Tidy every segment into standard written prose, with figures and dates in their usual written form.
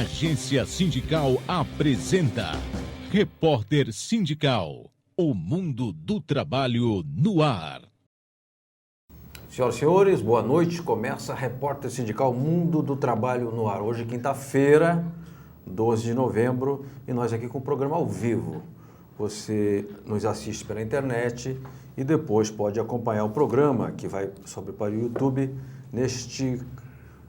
Agência Sindical apresenta Repórter Sindical, o mundo do trabalho no ar. Senhoras e senhores, boa noite. Começa Repórter Sindical Mundo do Trabalho no ar. Hoje, quinta-feira, 12 de novembro, e nós aqui com o programa ao vivo. Você nos assiste pela internet e depois pode acompanhar o programa que vai sobre para o YouTube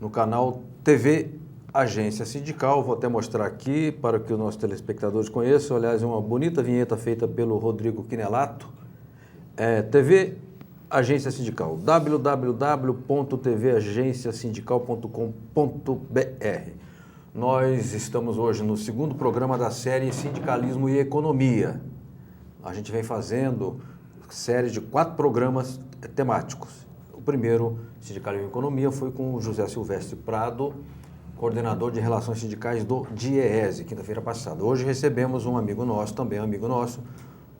no canal TV Agência Sindical. Vou até mostrar aqui para que os nossos telespectadores conheçam. Aliás, é uma bonita vinheta feita pelo Rodrigo Quinelato. TV Agência Sindical, www.tvagenciasindical.com.br. Nós estamos hoje no segundo programa da série Sindicalismo e Economia. A gente vem fazendo série de 4 programas temáticos. O primeiro, Sindicalismo e Economia, foi com o José Silvestre Prado, coordenador de Relações Sindicais do DIEESE, quinta-feira passada. Hoje recebemos um amigo nosso, também amigo nosso,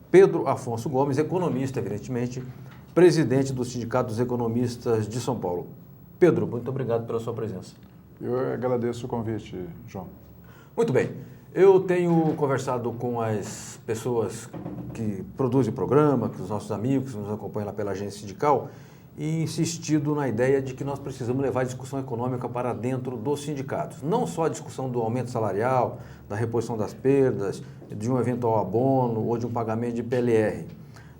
Pedro Afonso Gomes, economista, evidentemente, presidente do Sindicato dos Economistas de São Paulo. Pedro, muito obrigado pela sua presença. Eu agradeço o convite, João. Muito bem. Eu tenho conversado com as pessoas que produzem o programa, com os nossos amigos que nos acompanham lá pela agência sindical, e insistido na ideia de que nós precisamos levar a discussão econômica para dentro dos sindicatos. Não só a discussão do aumento salarial, da reposição das perdas, de um eventual abono ou de um pagamento de PLR,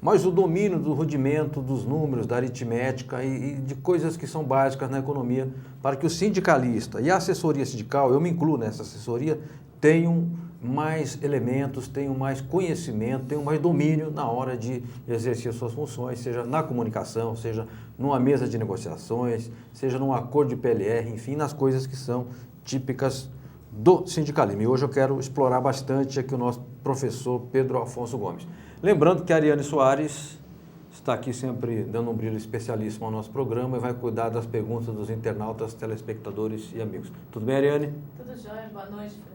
mas o domínio do rudimento dos números, da aritmética e de coisas que são básicas na economia, para que o sindicalista e a assessoria sindical, eu me incluo nessa assessoria, tenham mais elementos, tenham mais conhecimento, tenham mais domínio na hora de exercer suas funções, seja na comunicação, seja numa mesa de negociações, seja num acordo de PLR, enfim, nas coisas que são típicas do sindicalismo. E hoje eu quero explorar bastante aqui o nosso professor Pedro Afonso Gomes. Lembrando que a Ariane Soares está aqui sempre dando um brilho especialíssimo ao nosso programa e vai cuidar das perguntas dos internautas, telespectadores e amigos. Tudo bem, Ariane? Tudo jóia. Boa noite, Franzinho.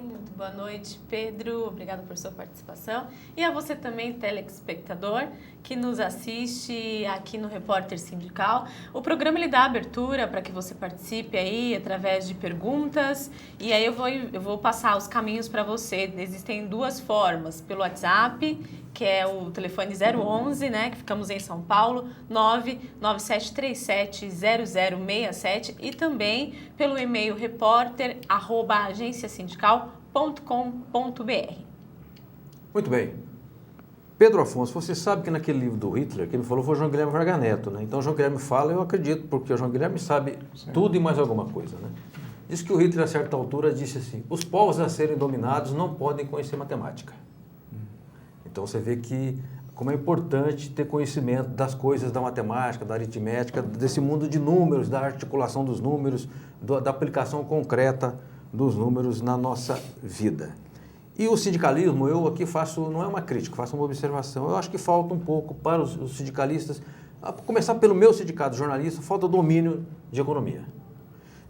Muito boa noite, Pedro. Obrigado por sua participação. E a você também, telespectador, que nos assiste aqui no Repórter Sindical. O programa ele dá abertura para que você participe aí através de perguntas. E aí eu vou passar os caminhos para você. Existem 2 formas. Pelo WhatsApp, que é o telefone 011, né, que ficamos em São Paulo, 997370067, e também pelo e-mail repórter@agenciasindical.com.br. Muito bem. Pedro Afonso, você sabe que naquele livro do Hitler, que ele falou foi o João Guilherme Vargas Neto, né? Então o João Guilherme fala, eu acredito, porque o João Guilherme sabe tudo e mais alguma coisa, né? Diz que o Hitler, a certa altura, disse assim, os povos a serem dominados não podem conhecer matemática. Então você vê que como é importante ter conhecimento das coisas da matemática, da aritmética, desse mundo de números, da articulação dos números, da aplicação concreta dos números na nossa vida. E o sindicalismo, eu aqui faço, não é uma crítica, faço uma observação. Eu acho que falta um pouco para os sindicalistas, a começar pelo meu sindicato jornalista, falta domínio de economia.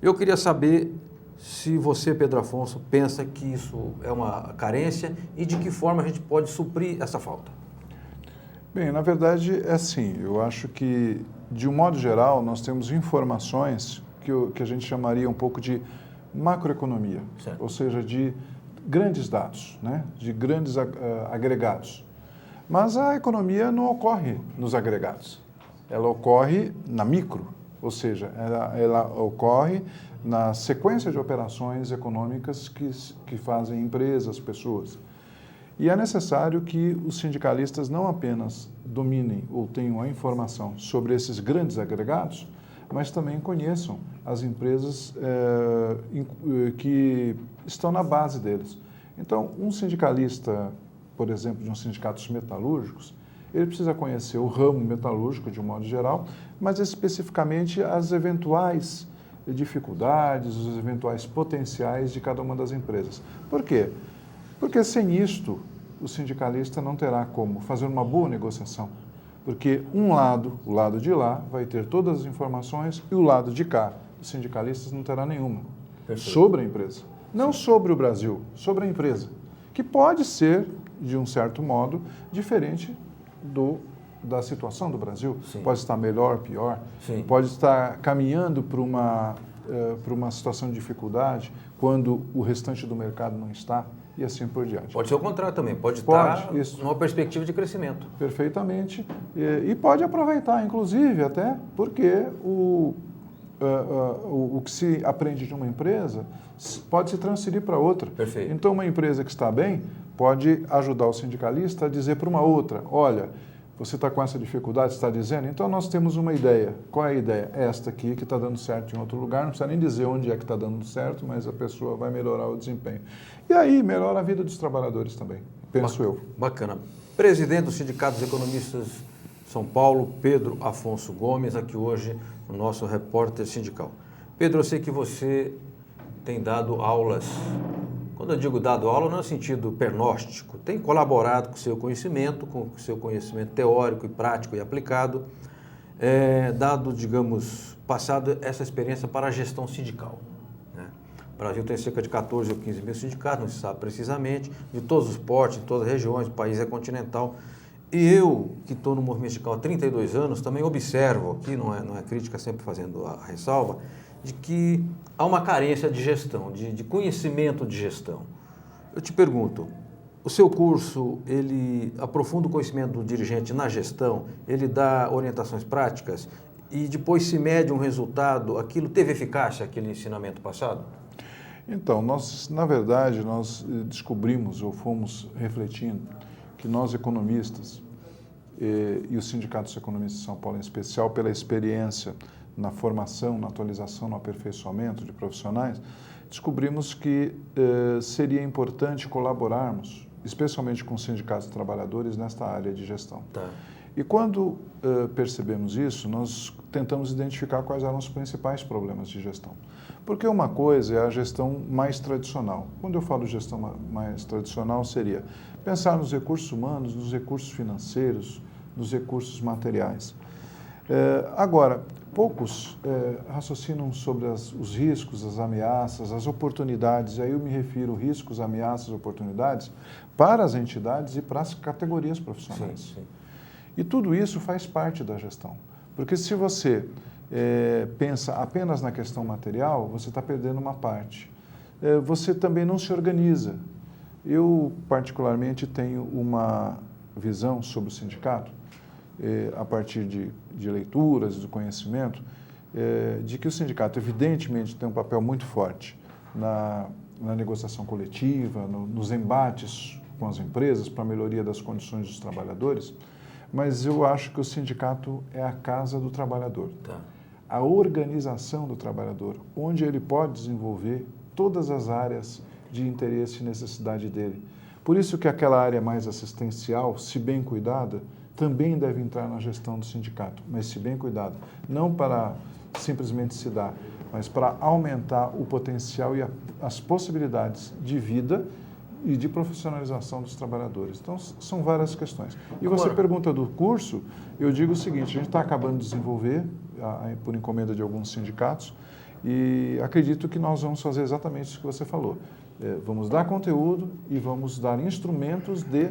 Eu queria saber se você, Pedro Afonso, pensa que isso é uma carência e de que forma a gente pode suprir essa falta. Bem, na verdade é assim, eu acho que, de um modo geral, nós temos informações que a gente chamaria um pouco de macroeconomia, certo. Ou seja, de grandes dados, né? De grandes agregados. Mas a economia não ocorre nos agregados, ela ocorre na micro, ou seja, ela ocorre na sequência de operações econômicas que fazem empresas, pessoas. E é necessário que os sindicalistas não apenas dominem ou tenham a informação sobre esses grandes agregados, mas também conheçam as empresas que estão na base deles. Então, um sindicalista, por exemplo, de um sindicato metalúrgicos, ele precisa conhecer o ramo metalúrgico de um modo geral, mas especificamente as eventuais dificuldades, os eventuais potenciais de cada uma das empresas. Por quê? Porque sem isto, o sindicalista não terá como fazer uma boa negociação. Porque um lado, o lado de lá, vai ter todas as informações e o lado de cá, os sindicalistas não terá nenhuma. Perfeito. Sobre a empresa. Não sobre o Brasil, sobre a empresa. Que pode ser, de um certo modo, diferente da situação do Brasil. Sim. Pode estar melhor, pior. Sim. Pode estar caminhando para uma para uma situação de dificuldade quando o restante do mercado não está e assim por diante. Pode ser o contrário também, pode estar numa perspectiva de crescimento. Perfeitamente. E pode aproveitar, inclusive, até porque o que se aprende de uma empresa pode se transferir para outra. Perfeito. Então, uma empresa que está bem pode ajudar o sindicalista a dizer para uma outra, olha, você está com essa dificuldade, está dizendo? Então, nós temos uma ideia. Qual é a ideia? Esta aqui, que está dando certo em outro lugar. Não precisa nem dizer onde é que está dando certo, mas a pessoa vai melhorar o desempenho. E aí, melhora a vida dos trabalhadores também, penso eu. Bacana. Presidente do Sindicato dos Economistas São Paulo, Pedro Afonso Gomes, aqui hoje, o nosso repórter sindical. Pedro, eu sei que você tem dado aulas. Quando eu digo dado aula, não é no sentido pernóstico, tem colaborado com o seu conhecimento teórico e prático e aplicado, dado, digamos, passado essa experiência para a gestão sindical. Né? O Brasil tem cerca de 14 ou 15 mil sindicatos, não se sabe precisamente, de todos os portes, de todas as regiões, o país é continental. E eu, que estou no movimento sindical há 32 anos, também observo, aqui não é crítica, sempre fazendo a ressalva, de que há uma carência de gestão, de conhecimento de gestão. Eu te pergunto, o seu curso, ele aprofunda o conhecimento do dirigente na gestão, ele dá orientações práticas e depois se mede um resultado, aquilo teve eficácia, aquele ensinamento passado? Então, na verdade, nós descobrimos ou fomos refletindo que nós economistas e os sindicatos economistas de São Paulo em especial, pela experiência na formação, na atualização, no aperfeiçoamento de profissionais, descobrimos que seria importante colaborarmos, especialmente com os sindicatos de trabalhadores, nesta área de gestão. Tá. E quando percebemos isso, nós tentamos identificar quais eram os principais problemas de gestão. Porque uma coisa é a gestão mais tradicional. Quando eu falo gestão mais tradicional, seria pensar nos recursos humanos, nos recursos financeiros, nos recursos materiais. Agora, poucos raciocinam sobre os riscos, as ameaças, as oportunidades. Aí eu me refiro riscos, ameaças, oportunidades para as entidades e para as categorias profissionais. Sim, sim. E tudo isso faz parte da gestão. Porque se você pensa apenas na questão material, você está perdendo uma parte. Você também não se organiza. Eu, particularmente, tenho uma visão sobre o sindicato, a partir de leituras, do conhecimento, de que o sindicato, evidentemente, tem um papel muito forte na negociação coletiva, nos embates com as empresas para a melhoria das condições dos trabalhadores, mas eu acho que o sindicato é a casa do trabalhador. Tá. A organização do trabalhador, onde ele pode desenvolver todas as áreas de interesse e necessidade dele. Por isso que aquela área mais assistencial, se bem cuidada, também deve entrar na gestão do sindicato, mas se bem cuidado, não para simplesmente se dar, mas para aumentar o potencial e as possibilidades de vida e de profissionalização dos trabalhadores. Então, são várias questões. E você pergunta do curso, eu digo o seguinte, a gente está acabando de desenvolver, por encomenda de alguns sindicatos, e acredito que nós vamos fazer exatamente isso que você falou. Vamos dar conteúdo e vamos dar instrumentos de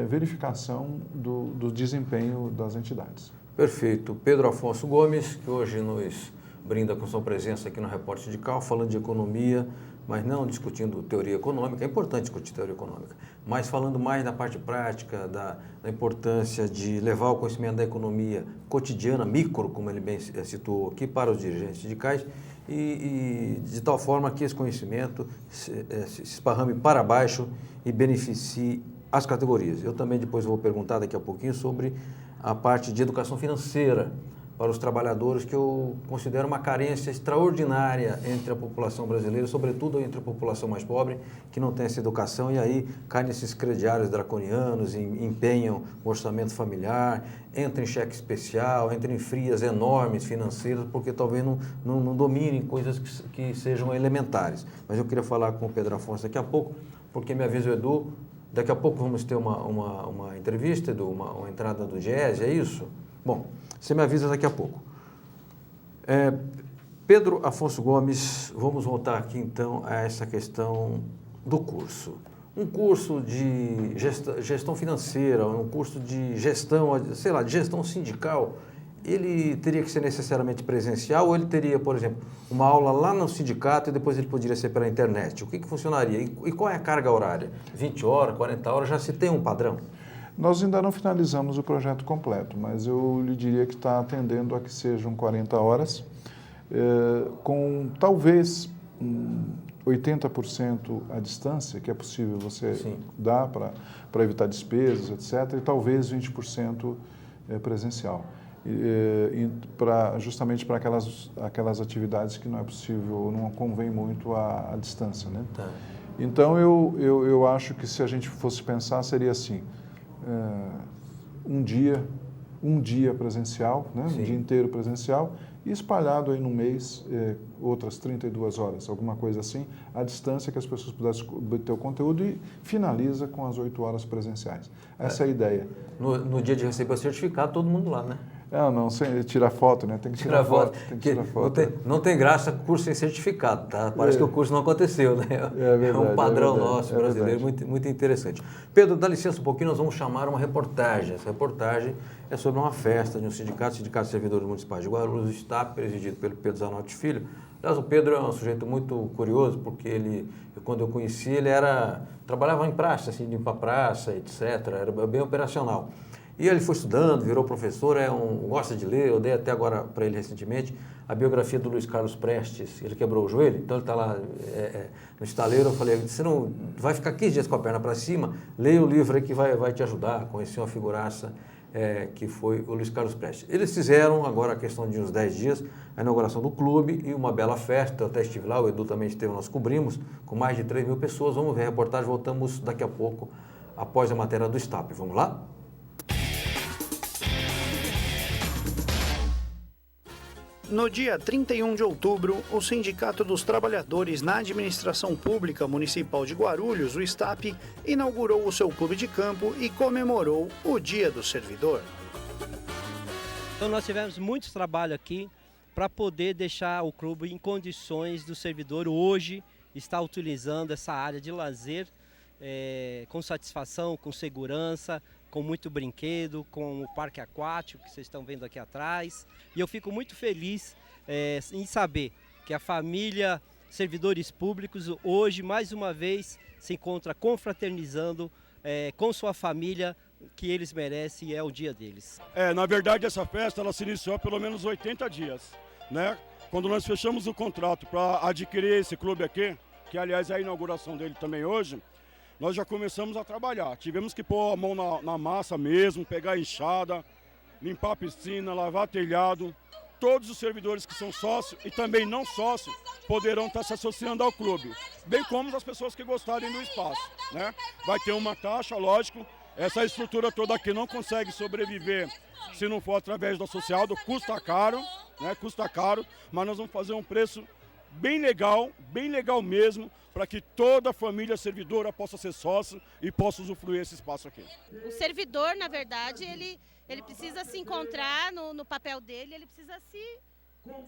verificação do desempenho das entidades. Perfeito. Pedro Afonso Gomes, que hoje nos brinda com sua presença aqui no Repórter Sindical, falando de economia, mas não discutindo teoria econômica, é importante discutir teoria econômica, mas falando mais da parte prática, da importância de levar o conhecimento da economia cotidiana, micro, como ele bem citou aqui, para os dirigentes sindicais, e de tal forma que esse conhecimento se esparrame para baixo e beneficie as categorias. Eu também depois vou perguntar daqui a pouquinho sobre a parte de educação financeira para os trabalhadores, que eu considero uma carência extraordinária entre a população brasileira, sobretudo entre a população mais pobre, que não tem essa educação, e aí cai nesses crediários draconianos, empenham o orçamento familiar, entra em cheque especial, entra em frias enormes financeiras, porque talvez não dominem coisas que sejam elementares. Mas eu queria falar com o Pedro Afonso daqui a pouco, porque me avisa o Edu, daqui a pouco vamos ter uma entrevista, uma entrada do Diese, é isso? Bom, você me avisa daqui a pouco. Pedro Afonso Gomes, vamos voltar aqui então a essa questão do curso. Um curso de gestão financeira, um curso de gestão, sei lá, de gestão sindical, ele teria que ser necessariamente presencial ou ele teria, por exemplo, uma aula lá no sindicato e depois ele poderia ser pela internet? O que funcionaria? E qual é a carga horária? 20 horas, 40 horas, já se tem um padrão? Nós ainda não finalizamos o projeto completo, mas eu lhe diria que está atendendo a que sejam 40 horas, com talvez 80% à distância, que é possível você dar para evitar despesas, etc., e talvez 20% presencial. Justamente para aquelas atividades que não é possível, não convém muito à distância, né? Tá. Então, eu acho que se a gente fosse pensar, seria assim, um dia presencial, né? Um dia inteiro presencial, e espalhado aí no mês, outras 32 horas, alguma coisa assim, à distância que as pessoas pudessem obter o conteúdo e finaliza com as 8 horas presenciais. Essa é a ideia. No dia de receber o certificado, todo mundo lá, né? Não, sem tirar foto, né? Tem que tirar foto. Tem que tirar foto. Não tem graça curso sem certificado, tá? Parece que o curso não aconteceu, né? É verdade, um padrão verdade, nosso brasileiro muito interessante. Pedro, dá licença um pouquinho, nós vamos chamar uma reportagem. Essa reportagem é sobre uma festa de um sindicato de Servidores Municipais de Guarulhos, está presidido pelo Pedro Zanotti Filho. Aliás, o Pedro é um sujeito muito curioso, porque quando eu conheci, ele trabalhava em praça, assim, limpar praça, etc., era bem operacional. E ele foi estudando, virou professor, gosta de ler, eu dei até agora para ele recentemente a biografia do Luiz Carlos Prestes, ele quebrou o joelho, então ele está lá no estaleiro, eu falei, você não vai ficar 15 dias com a perna para cima, leia o livro aí que vai te ajudar a conhecer uma figuraça que foi o Luiz Carlos Prestes. Eles fizeram agora a questão de uns 10 dias, a inauguração do clube e uma bela festa, eu até estive lá, o Edu também esteve, nós cobrimos, com mais de 3 mil pessoas, vamos ver a reportagem, voltamos daqui a pouco, após a matéria do STAP, vamos lá? No dia 31 de outubro, o Sindicato dos Trabalhadores na Administração Pública Municipal de Guarulhos, o STAP, inaugurou o seu clube de campo e comemorou o Dia do Servidor. Então nós tivemos muito trabalho aqui para poder deixar o clube em condições do servidor hoje estar utilizando essa área de lazer com satisfação, com segurança, com muito brinquedo, com o parque aquático que vocês estão vendo aqui atrás. E eu fico muito feliz em saber que a família Servidores Públicos hoje, mais uma vez, se encontra confraternizando com sua família, que eles merecem e é o dia deles. Na verdade, essa festa ela se iniciou há pelo menos 80 dias, né? Quando nós fechamos o contrato para adquirir esse clube aqui, que aliás é a inauguração dele também hoje, nós já começamos a trabalhar. Tivemos que pôr a mão na massa mesmo, pegar a enxada, limpar a piscina, lavar telhado. Todos os servidores que são sócios e também não sócios poderão estar se associando ao clube, bem como as pessoas que gostarem do espaço, né? Vai ter uma taxa, lógico. Essa estrutura toda aqui não consegue sobreviver se não for através do associado, custa caro, né? Custa caro, mas nós vamos fazer um preço bem legal mesmo, para que toda a família servidora possa ser sócio e possa usufruir esse espaço aqui. O servidor, na verdade, ele precisa se encontrar no papel dele, ele precisa se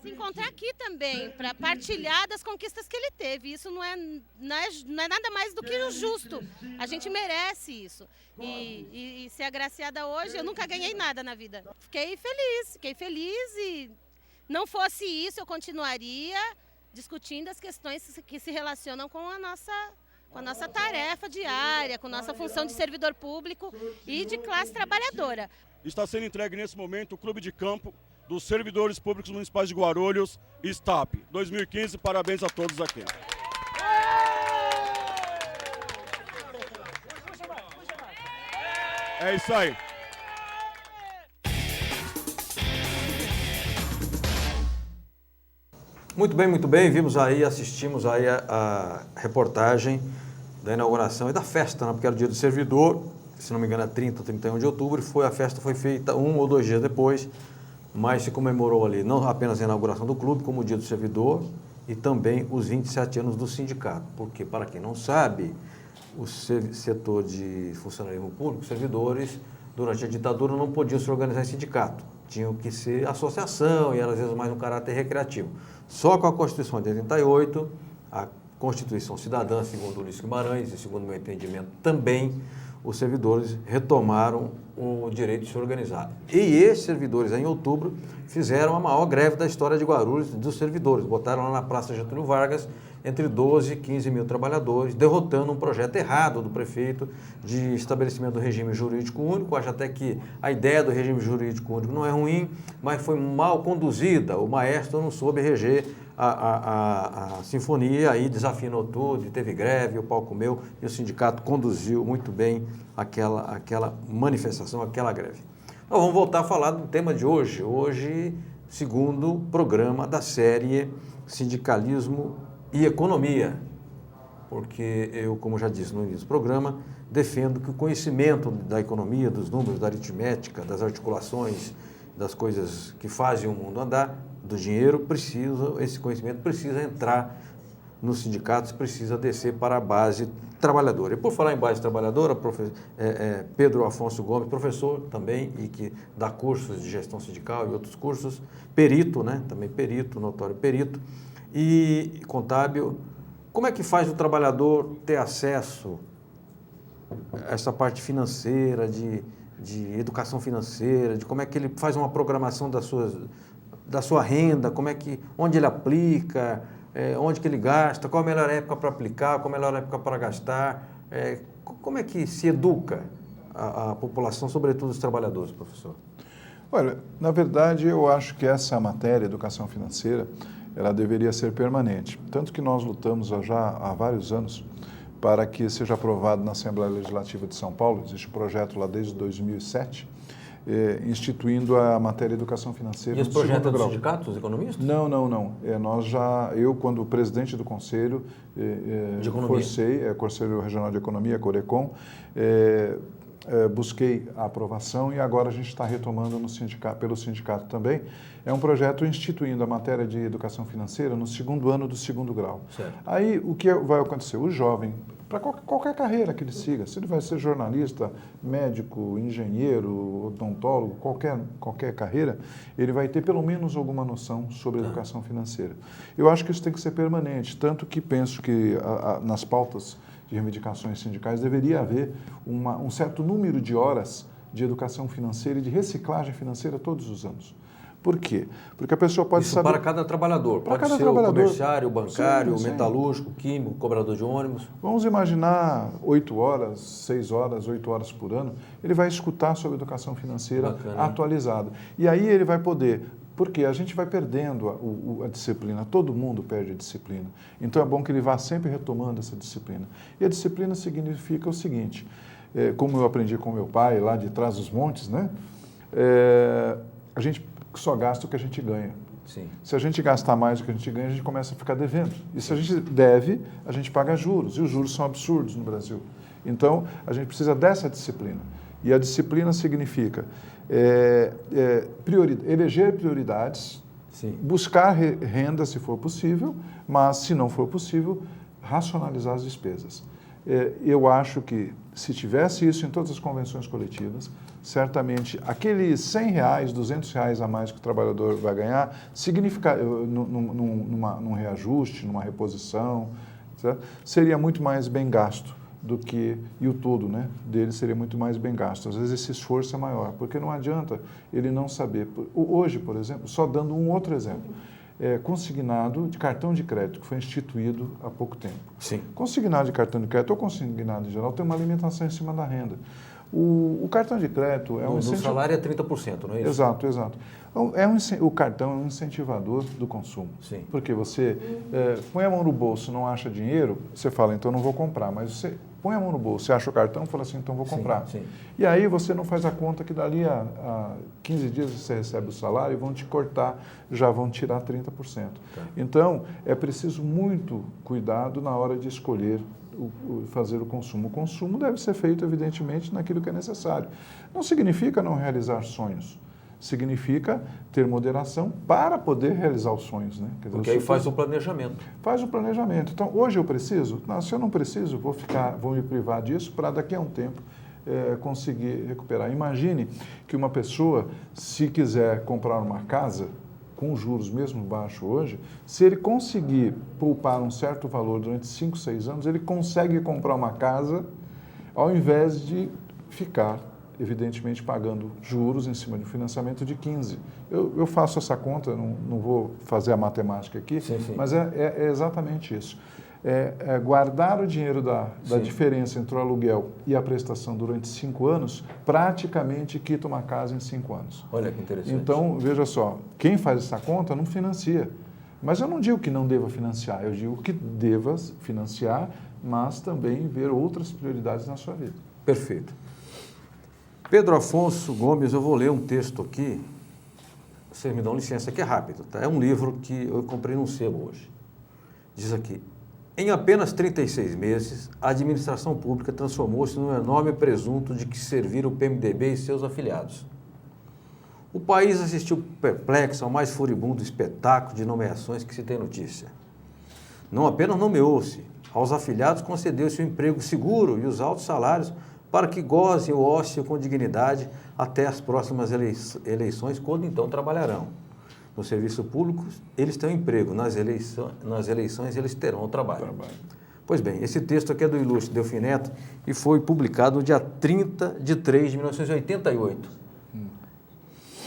encontrar aqui também, para partilhar das conquistas que ele teve. Isso não é nada mais do que o justo. A gente merece isso. E ser agraciada hoje, eu nunca ganhei nada na vida. Fiquei feliz e não fosse isso, eu continuaria discutindo as questões que se relacionam com a nossa tarefa diária, com a nossa função de servidor público e de classe trabalhadora. Está sendo entregue nesse momento o Clube de Campo dos Servidores Públicos Municipais de Guarulhos, STAP 2015. Parabéns a todos aqui. É isso aí. Muito bem, assistimos aí a reportagem da inauguração e da festa, né? Porque era o dia do servidor, se não me engano é 30 ou 31 de outubro, e a festa foi feita 1 ou 2 dias depois, mas se comemorou ali não apenas a inauguração do clube, como o dia do servidor e também os 27 anos do sindicato, porque, para quem não sabe, o setor de funcionalismo público, servidores, durante a ditadura não podiam se organizar em sindicato, tinham que ser associação e era às vezes mais um caráter recreativo. Só com a Constituição de 88, a Constituição Cidadã, segundo o Ulisses Guimarães e segundo o meu entendimento também, os servidores retomaram o direito de se organizar. E esses servidores, em outubro, fizeram a maior greve da história de Guarulhos dos servidores. Botaram lá na Praça Getúlio Vargas entre 12 e 15 mil trabalhadores, derrotando um projeto errado do prefeito de estabelecimento do regime jurídico único. Acho até que a ideia do regime jurídico único não é ruim, mas foi mal conduzida. O maestro não soube reger a sinfonia, aí desafinou tudo, e teve greve, o pau comeu, e o sindicato conduziu muito bem aquela manifestação, aquela greve. Nós vamos voltar a falar do tema de hoje. Hoje, segundo programa da série Sindicalismo e Economia, porque eu, como já disse no início do programa, defendo que o conhecimento da economia, dos números, da aritmética, das articulações, das coisas que fazem o mundo andar, do dinheiro, esse conhecimento precisa entrar nos sindicatos, precisa descer para a base trabalhadora. E por falar em base trabalhadora, Pedro Afonso Gomes, professor também, e que dá cursos de gestão sindical e outros cursos, perito, né? Também perito, notório perito, e contábil. Como é que faz o trabalhador ter acesso a essa parte financeira, de educação financeira, de como é que ele faz uma programação da sua renda, onde ele aplica, onde que ele gasta, qual a melhor época para aplicar, qual a melhor época para gastar, como é que se educa a população, sobretudo os trabalhadores, professor? Olha, na verdade, eu acho que essa matéria, educação financeira, ela deveria ser permanente. Tanto que nós lutamos já há vários anos para que seja aprovado na Assembleia Legislativa de São Paulo, existe um projeto lá desde 2007, instituindo a matéria educação financeira. E esse projeto é dos sindicatos, dos economistas? Não. Eu, quando presidente do Conselho, Conselho Regional de Economia, Corecon, busquei a aprovação e agora a gente está retomando pelo sindicato também. É um projeto instituindo a matéria de educação financeira no segundo ano do segundo grau. Certo. Aí, o que vai acontecer? O jovem, para qualquer carreira que ele siga, se ele vai ser jornalista, médico, engenheiro, odontólogo, qualquer carreira, ele vai ter pelo menos alguma noção sobre educação financeira. Eu acho que isso tem que ser permanente, tanto que penso que nas pautas de reivindicações sindicais deveria haver um certo número de horas de educação financeira e de reciclagem financeira todos os anos. Por quê? Porque a pessoa pode saber... para cada trabalhador. Pode ser o comerciário, o bancário, o metalúrgico, o químico, o cobrador de ônibus. Vamos imaginar 8 horas, 6 horas, 8 horas por ano. Ele vai escutar sobre educação financeira atualizada. E aí ele vai poder... Porque a gente vai perdendo a disciplina, todo mundo perde a disciplina. Então é bom que ele vá sempre retomando essa disciplina. E a disciplina significa o seguinte, como eu aprendi com meu pai lá de trás dos montes, né? A gente só gasta o que a gente ganha. Sim. Se a gente gastar mais do que a gente ganha, a gente começa a ficar devendo. E se a gente deve, a gente paga juros. E os juros são absurdos no Brasil. Então, a gente precisa dessa disciplina. E a disciplina significa eleger prioridades, sim, buscar renda se for possível, mas se não for possível, racionalizar as despesas. Eu acho que se tivesse isso em todas as convenções coletivas, certamente aqueles R$100, R$200 a mais que o trabalhador vai ganhar, significa, num reajuste, numa reposição, certo? Seria muito mais bem gasto do que, e o todo, né, dele seria muito mais bem gasto. Às vezes esse esforço é maior, porque não adianta ele não saber. Hoje, por exemplo, só dando um outro exemplo, consignado de cartão de crédito, que foi instituído há pouco tempo. Sim. Consignado de cartão de crédito ou consignado em geral tem uma alimentação em cima da renda. O cartão de crédito é um incentivo. O salário é 30%, não é isso? Exato. O cartão é um incentivador do consumo. Sim. Porque você põe a mão no bolso, não acha dinheiro, você fala, então não vou comprar. Mas você põe a mão no bolso, você acha o cartão, fala assim, então vou comprar. Sim. E aí você não faz a conta que dali a 15 dias você recebe o salário e vão te cortar, já vão tirar 30%. Tá. Então, é preciso muito cuidado na hora de escolher fazer o consumo. O consumo deve ser feito, evidentemente, naquilo que é necessário. Não significa não realizar sonhos. Significa ter moderação para poder realizar os sonhos, né? Quer dizer, porque aí faz o planejamento. Faz o planejamento. Então, hoje eu preciso? Não, se eu não preciso, vou me privar disso para daqui a um tempo conseguir recuperar. Imagine que uma pessoa, se quiser comprar uma casa, com juros mesmo baixos hoje, se ele conseguir poupar um certo valor durante 5, 6 anos, ele consegue comprar uma casa ao invés de ficar, evidentemente, pagando juros em cima de um financiamento de 15. Eu faço essa conta, não vou fazer a matemática aqui, sim. mas é exatamente isso. Guardar o dinheiro da diferença entre o aluguel e a prestação durante 5 anos, praticamente quita uma casa em 5 anos. Olha que interessante. Então, veja só, quem faz essa conta não financia. Mas eu não digo que não deva financiar, eu digo que deva financiar, mas também ver outras prioridades na sua vida. Perfeito. Pedro Afonso Gomes, eu vou ler um texto aqui, vocês me dão licença, que é rápido, tá? É um livro que eu comprei num sebo hoje. Diz aqui: em apenas 36 meses, a administração pública transformou-se num enorme presunto de que servir o PMDB e seus afiliados. O país assistiu perplexo ao mais furibundo espetáculo de nomeações que se tem notícia. Não apenas nomeou-se, aos afiliados concedeu-se o emprego seguro e os altos salários para que gozem o ócio com dignidade até as próximas eleições, quando então trabalharão. No serviço público, eles têm emprego, nas eleições eles terão o trabalho. Pois bem, esse texto aqui é do ilustre Delfim Neto e foi publicado no dia 30 de 3 de 1988.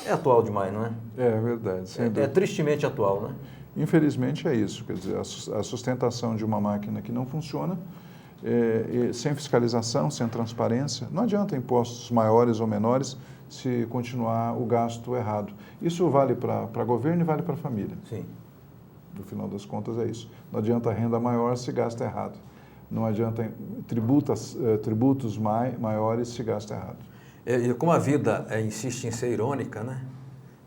É atual demais, não é? É verdade. É tristemente atual, né? Infelizmente é isso, quer dizer, a sustentação de uma máquina que não funciona, sem fiscalização, sem transparência, não adianta impostos maiores ou menores se continuar o gasto errado. Isso vale para governo e vale para a família. Sim. No final das contas é isso. Não adianta renda maior se gasta errado. Não adianta tributos maiores se gasta errado. E como a vida insiste em ser irônica, né?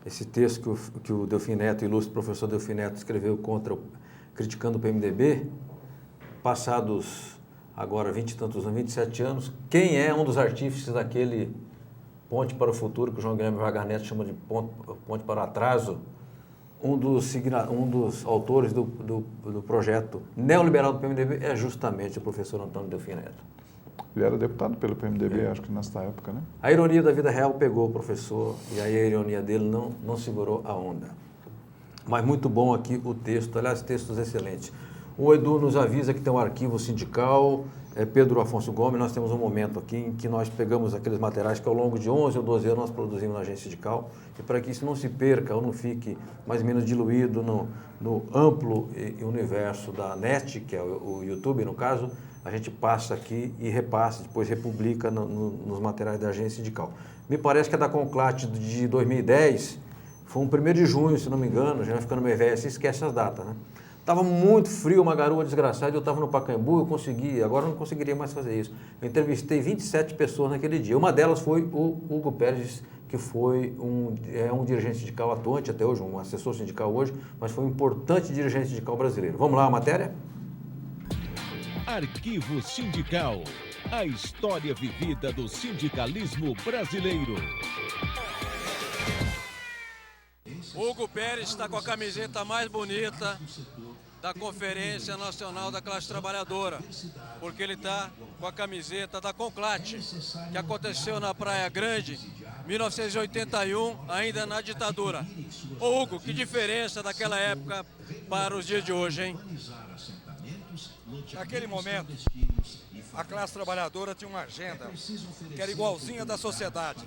Esse texto que o Delfim Neto, o ilustre professor Delfim Neto, escreveu criticando o PMDB, passados agora 20 e tantos anos, 27 anos, quem é um dos artífices daquele Ponte para o Futuro, que o João Guilherme Braga Neto chama de Ponte para o Atraso, um dos autores do projeto neoliberal do PMDB é justamente o professor Antônio Delfim Neto. Ele era deputado pelo PMDB, acho que nessa época, né? A ironia da vida real pegou o professor e aí a ironia dele não segurou a onda. Mas muito bom aqui o texto, aliás, textos excelentes. O Edu nos avisa que tem um arquivo sindical, Pedro Afonso Gomes, nós temos um momento aqui em que nós pegamos aqueles materiais que ao longo de 11 ou 12 anos nós produzimos na agência sindical, e para que isso não se perca ou não fique mais ou menos diluído no amplo universo da NET, que é o YouTube no caso, a gente passa aqui e repassa, depois republica nos materiais da agência sindical. Me parece que a da Conclate de 2010 foi um 1º de junho, se não me engano, já ficando meio velho, você esquece as datas, né? Estava muito frio, uma garoa desgraçada, eu estava no Pacaembu, eu consegui, agora eu não conseguiria mais fazer isso. Eu entrevistei 27 pessoas naquele dia. Uma delas foi o Hugo Pérez, que foi um dirigente sindical atuante até hoje, um assessor sindical hoje, mas foi um importante dirigente sindical brasileiro. Vamos lá, a matéria? Arquivo Sindical. A história vivida do sindicalismo brasileiro. Hugo Pérez está com a camiseta mais bonita da Conferência Nacional da Classe Trabalhadora, porque ele está com a camiseta da Conclate, que aconteceu na Praia Grande, 1981, ainda na ditadura. Ô Hugo, que diferença daquela época para os dias de hoje, hein? Naquele momento, a classe trabalhadora tinha uma agenda que era igualzinha da sociedade.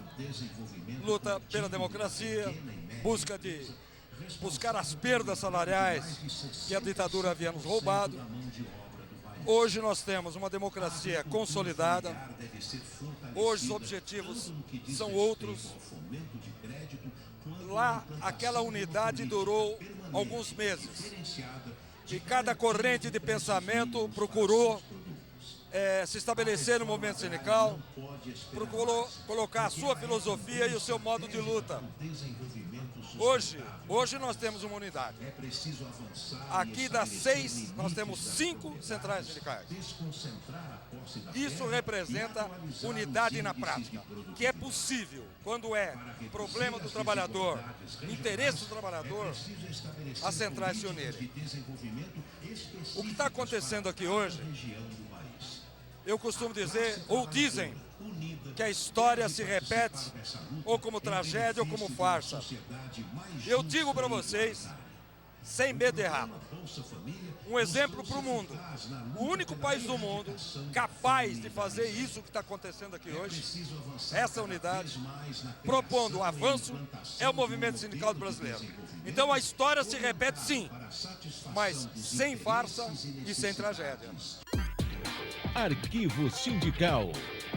Luta pela democracia, buscar as perdas salariais que a ditadura havia nos roubado. Hoje nós temos uma democracia consolidada. Hoje os objetivos são outros. Lá, aquela unidade durou alguns meses. E cada corrente de pensamento procurou se estabelecer no movimento sindical, procurou colocar a sua filosofia e o seu modo de luta. Hoje nós temos uma unidade. Aqui das 6, nós temos 5 centrais sindicais. Isso representa unidade na prática, que é possível quando é problema do trabalhador, interesse do trabalhador, as centrais se unirem. O que está acontecendo aqui hoje, eu costumo dizer, ou dizem, que a história se repete ou como tragédia ou como farsa. Eu digo para vocês sem medo de errar. Um exemplo para o mundo. O único país do mundo capaz de fazer isso que está acontecendo aqui hoje, essa unidade, propondo o avanço, é o movimento sindical brasileiro. Então a história se repete sim, mas sem farsa e sem tragédia. Arquivo Sindical.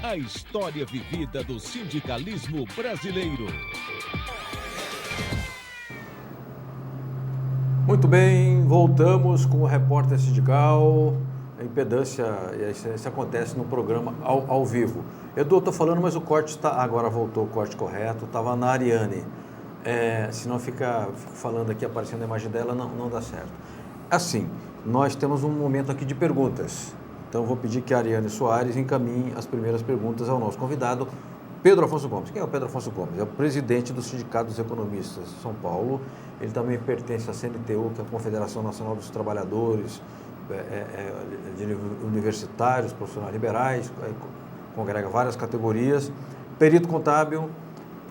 A história vivida do sindicalismo brasileiro. Muito bem, voltamos com o Repórter Sindical. A impedância, isso acontece no programa ao vivo. Edu, estou falando, mas o corte está... Agora voltou o corte correto, estava na Ariane. Senão fico falando aqui, aparecendo a imagem dela, não dá certo. Assim, nós temos um momento aqui de perguntas. Então, vou pedir que a Ariane Soares encaminhe as primeiras perguntas ao nosso convidado, Pedro Afonso Gomes. Quem é o Pedro Afonso Gomes? É o presidente do Sindicato dos Economistas de São Paulo. Ele também pertence à CNTU, que é a Confederação Nacional dos Trabalhadores, de universitários, profissionais liberais, congrega várias categorias. Perito contábil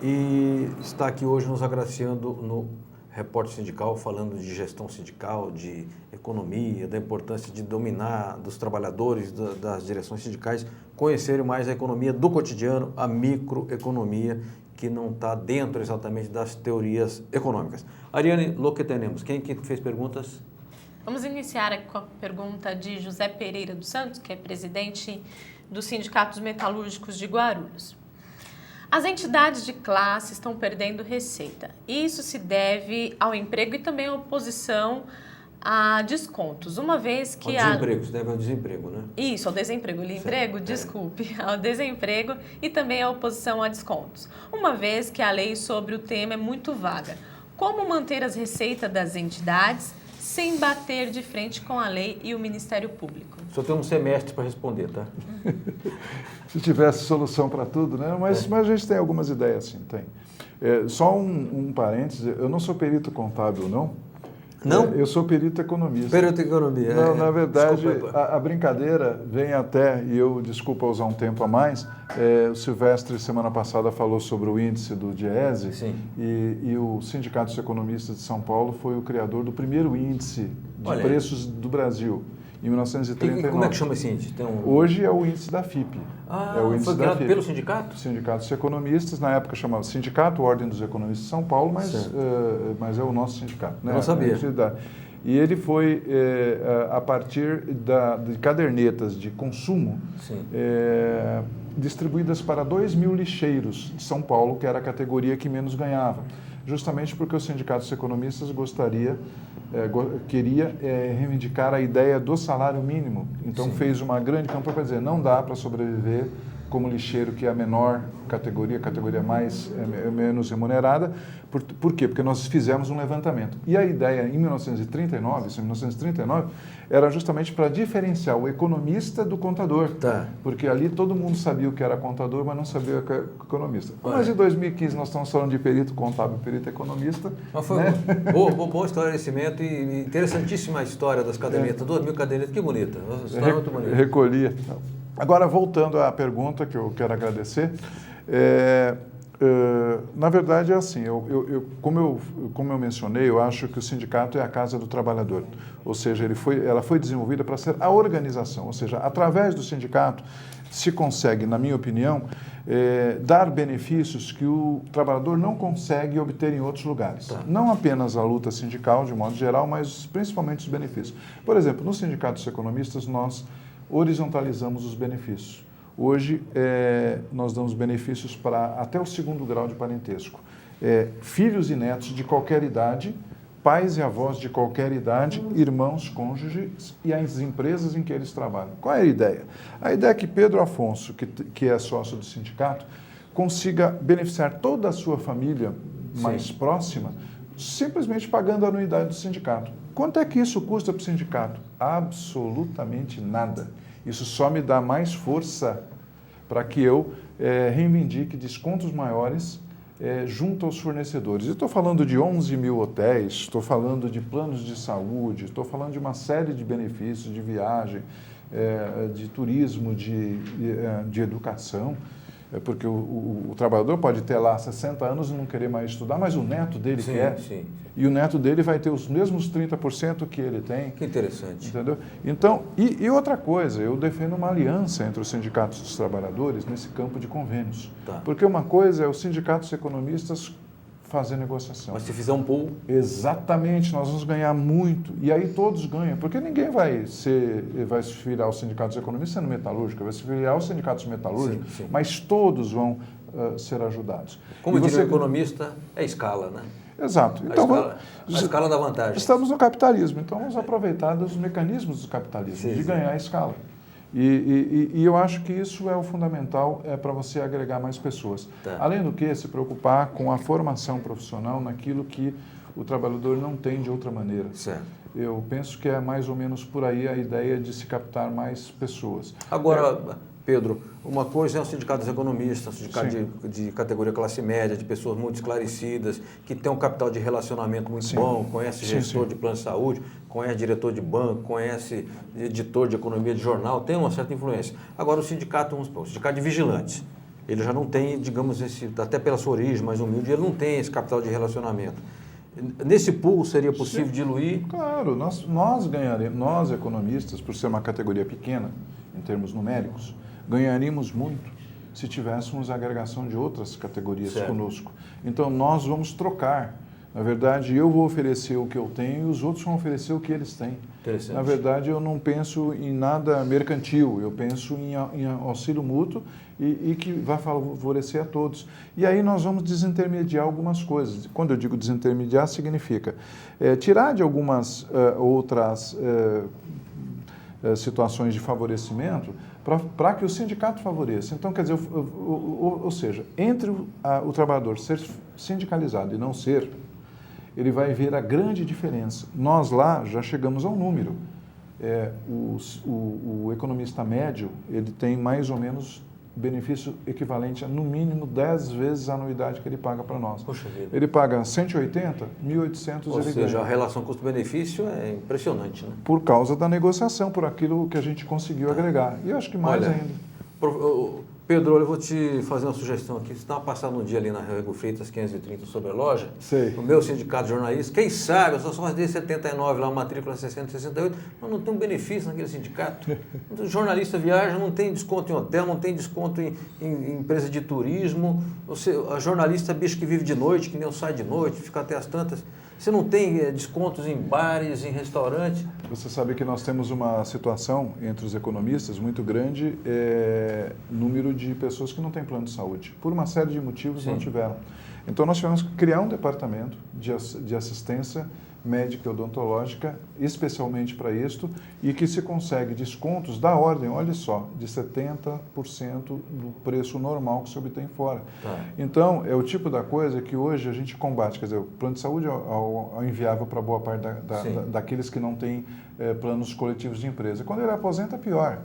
e está aqui hoje nos agraciando no Repórter Sindical, falando de gestão sindical, de economia, da importância de dominar dos trabalhadores, das direções sindicais, conhecerem mais a economia do cotidiano, a microeconomia, que não está dentro exatamente das teorias econômicas. Ariane, lo que temos? Quem fez perguntas? Vamos iniciar aqui com a pergunta de José Pereira dos Santos, que é presidente do Sindicato dos Metalúrgicos de Guarulhos. As entidades de classe estão perdendo receita. Isso se deve ao emprego e também à oposição a descontos, uma vez que... Ao desemprego, se deve ao desemprego, né? Isso, ao desemprego. Emprego, desculpe, ao desemprego e também à oposição a descontos. Uma vez que a lei sobre o tema é muito vaga. Como manter as receitas das entidades sem bater de frente com a lei e o Ministério Público? Só tem um semestre para responder, tá? Se tivesse solução para tudo, né? Mas a gente tem algumas ideias, sim, tem. Só um parêntese, eu não sou perito contábil, não. Não? Eu sou perito economista. Perito economia. Não, na verdade, desculpa, a brincadeira vem até, e eu, desculpa usar um tempo a mais, o Silvestre, semana passada, falou sobre o índice do Diese. Sim. E o Sindicato dos Economistas de São Paulo foi o criador do primeiro índice de preços do Brasil, em 1939. E como é que chama esse índice? Hoje é o índice da FIPE. Ah, é o índice foi da criado FIPE. pelo sindicato? Sindicato dos Economistas, na época chamava Sindicato Ordem dos Economistas de São Paulo, mas é o nosso sindicato. Né? Eu não sabia. E ele foi, a partir de cadernetas de consumo, distribuídas para 2.000 lixeiros de São Paulo, que era a categoria que menos ganhava. Justamente porque o Sindicato dos Economistas queria reivindicar a ideia do salário mínimo. Então fez uma grande campanha para dizer, não dá para sobreviver como lixeiro, que é a menor categoria, menos remunerada. Por quê? Porque nós fizemos um levantamento. E a ideia, em 1939, era justamente para diferenciar o economista do contador. Tá. Porque ali todo mundo sabia o que era contador, mas não sabia o que era economista. Mas em 2015 nós estamos falando de perito contábil, perito economista. Mas foi bom esclarecimento e interessantíssima a história das cadernetas. 2.000 cadernetas, que bonita. História muito bonita. Recolhia. Agora, voltando à pergunta, que eu quero agradecer, na verdade é assim, como eu mencionei, eu acho que o sindicato é a casa do trabalhador, ou seja, ela foi desenvolvida para ser a organização, ou seja, através do sindicato se consegue, na minha opinião, dar benefícios que o trabalhador não consegue obter em outros lugares. Tá. Não apenas a luta sindical, de modo geral, mas principalmente os benefícios. Por exemplo, no Sindicato dos Economistas, nós horizontalizamos os benefícios. Hoje, nós damos benefícios para até o 2º grau de parentesco. Filhos e netos de qualquer idade, pais e avós de qualquer idade, irmãos, cônjuges e as empresas em que eles trabalham. Qual é a ideia? A ideia é que Pedro Afonso, que é sócio do sindicato, consiga beneficiar toda a sua família mais próxima, simplesmente pagando a anuidade do sindicato. Quanto é que isso custa para o sindicato? Absolutamente nada. Isso só me dá mais força para que eu reivindique descontos maiores junto aos fornecedores. Eu estou falando de 11.000 hotéis, estou falando de planos de saúde, estou falando de uma série de benefícios de viagem, de turismo, de educação, porque o trabalhador pode ter lá 60 anos e não querer mais estudar, mas o neto dele quer. Sim. E o neto dele vai ter os mesmos 30% que ele tem. Que interessante. Entendeu? Então, e outra coisa, eu defendo uma aliança entre os sindicatos dos trabalhadores nesse campo de convênios. Tá. Porque uma coisa é os sindicatos economistas fazer negociação. Mas se fizer um pool... Exatamente, nós vamos ganhar muito. E aí todos ganham, porque ninguém vai se filiar aos sindicatos economistas sendo metalúrgico, vai se filiar aos sindicatos metalúrgicos, sim. Mas todos vão ser ajudados. Como diria o economista, é escala, né? Exato. Então, a escala da vantagem. Estamos no capitalismo, então vamos aproveitar dos mecanismos do capitalismo, de ganhar a escala. E eu acho que isso é o fundamental para você agregar mais pessoas. Tá. Além do que, se preocupar com a formação profissional naquilo que o trabalhador não tem de outra maneira. Certo. Eu penso que é mais ou menos por aí a ideia de se captar mais pessoas. Agora, Pedro, uma coisa é o sindicato dos economistas, sindicato de categoria classe média, de pessoas muito esclarecidas, que tem um capital de relacionamento muito bom, conhece gestor de plano de saúde, conhece diretor de banco, conhece editor de economia de jornal, tem uma certa influência. Agora, o sindicato, o sindicato de vigilantes, ele já não tem, digamos, até pela sua origem mais humilde, ele não tem esse capital de relacionamento. Nesse pool seria possível diluir? Claro, nós ganharemos, nós economistas, por ser uma categoria pequena, em termos numéricos, ganharíamos muito se tivéssemos a agregação de outras categorias conosco. Então, nós vamos trocar. Na verdade, eu vou oferecer o que eu tenho e os outros vão oferecer o que eles têm. Na verdade, eu não penso em nada mercantil, eu penso em auxílio mútuo e que vai favorecer a todos. E aí nós vamos desintermediar algumas coisas. Quando eu digo desintermediar, significa tirar de algumas outras situações de favorecimento para que o sindicato favoreça. Então, quer dizer, ou seja, entre o trabalhador ser sindicalizado e não ser, ele vai ver a grande diferença. Nós lá já chegamos ao número. O economista médio, ele tem mais ou menos benefício equivalente a, no mínimo, 10 vezes a anuidade que ele paga para nós. Poxa vida. Ele paga 180, 1.800 Ou ele seja, ganha. a relação custo-benefício é impressionante, né? Por causa da negociação, por aquilo que a gente conseguiu agregar. E eu acho que mais ainda. Pedro, eu vou te fazer uma sugestão aqui. Você estava passando um dia ali na Rego Freitas, 530, sobre a loja. Sei. No meu sindicato de jornalistas. Quem sabe, eu sou só de 79, lá, matrícula 60, 68, mas não tem um benefício naquele sindicato. O jornalista viaja, não tem desconto em hotel, não tem desconto em empresa de turismo. A jornalista é bicho que vive de noite, que nem eu saio de noite, fica até as tantas. Você não tem descontos em bares, em restaurantes? Você sabe que nós temos uma situação entre os economistas muito grande, número de pessoas que não têm plano de saúde. Por uma série de motivos não tiveram. Então nós tivemos que criar um departamento de assistência médica e odontológica, especialmente para isto, e que se consegue descontos da ordem, olha só, de 70% do preço normal que se obtém fora. Então, é o tipo da coisa que hoje a gente combate, quer dizer, o plano de saúde é inviável para boa parte daqueles que não têm planos coletivos de empresa. Quando ele aposenta, piora.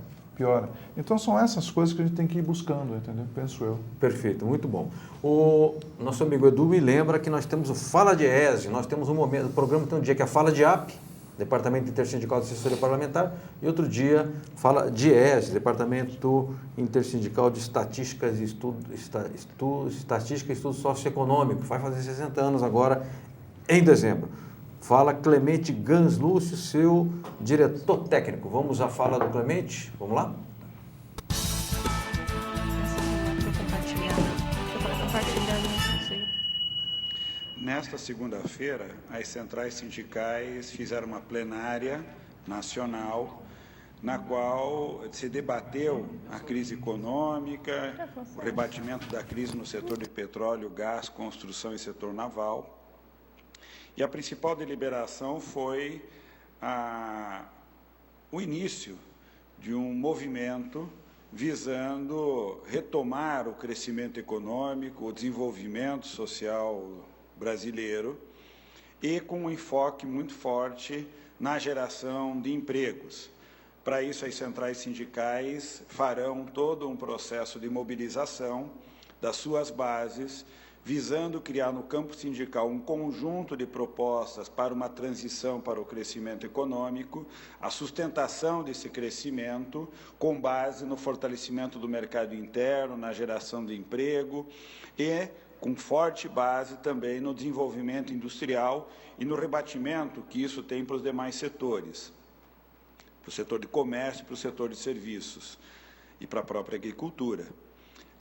Então, são essas coisas que a gente tem que ir buscando, entendeu? Penso eu. Perfeito, muito bom. O nosso amigo Edu me lembra que nós temos o Fala de ESE, nós temos um momento, o programa tem um dia que é Fala de AP, Departamento Intersindical de Assessoria Parlamentar, e outro dia Fala de ESE, Departamento Intersindical de Estatística e Estudo Socioeconômico, vai fazer 60 anos agora, em dezembro. Fala Clemente Gans Lúcio, seu diretor técnico. Vamos à fala do Clemente? Vamos lá? Nesta segunda-feira, as centrais sindicais fizeram uma plenária nacional na qual se debateu a crise econômica, o rebatimento da crise no setor de petróleo, gás, construção e setor naval. E a principal deliberação foi o início de um movimento visando retomar o crescimento econômico, o desenvolvimento social brasileiro e com um enfoque muito forte na geração de empregos. Para isso, as centrais sindicais farão todo um processo de mobilização das suas bases, visando criar no campo sindical um conjunto de propostas para uma transição para o crescimento econômico, a sustentação desse crescimento com base no fortalecimento do mercado interno, na geração de emprego e com forte base também no desenvolvimento industrial e no rebatimento que isso tem para os demais setores, para o setor de comércio, para o setor de serviços e para a própria agricultura.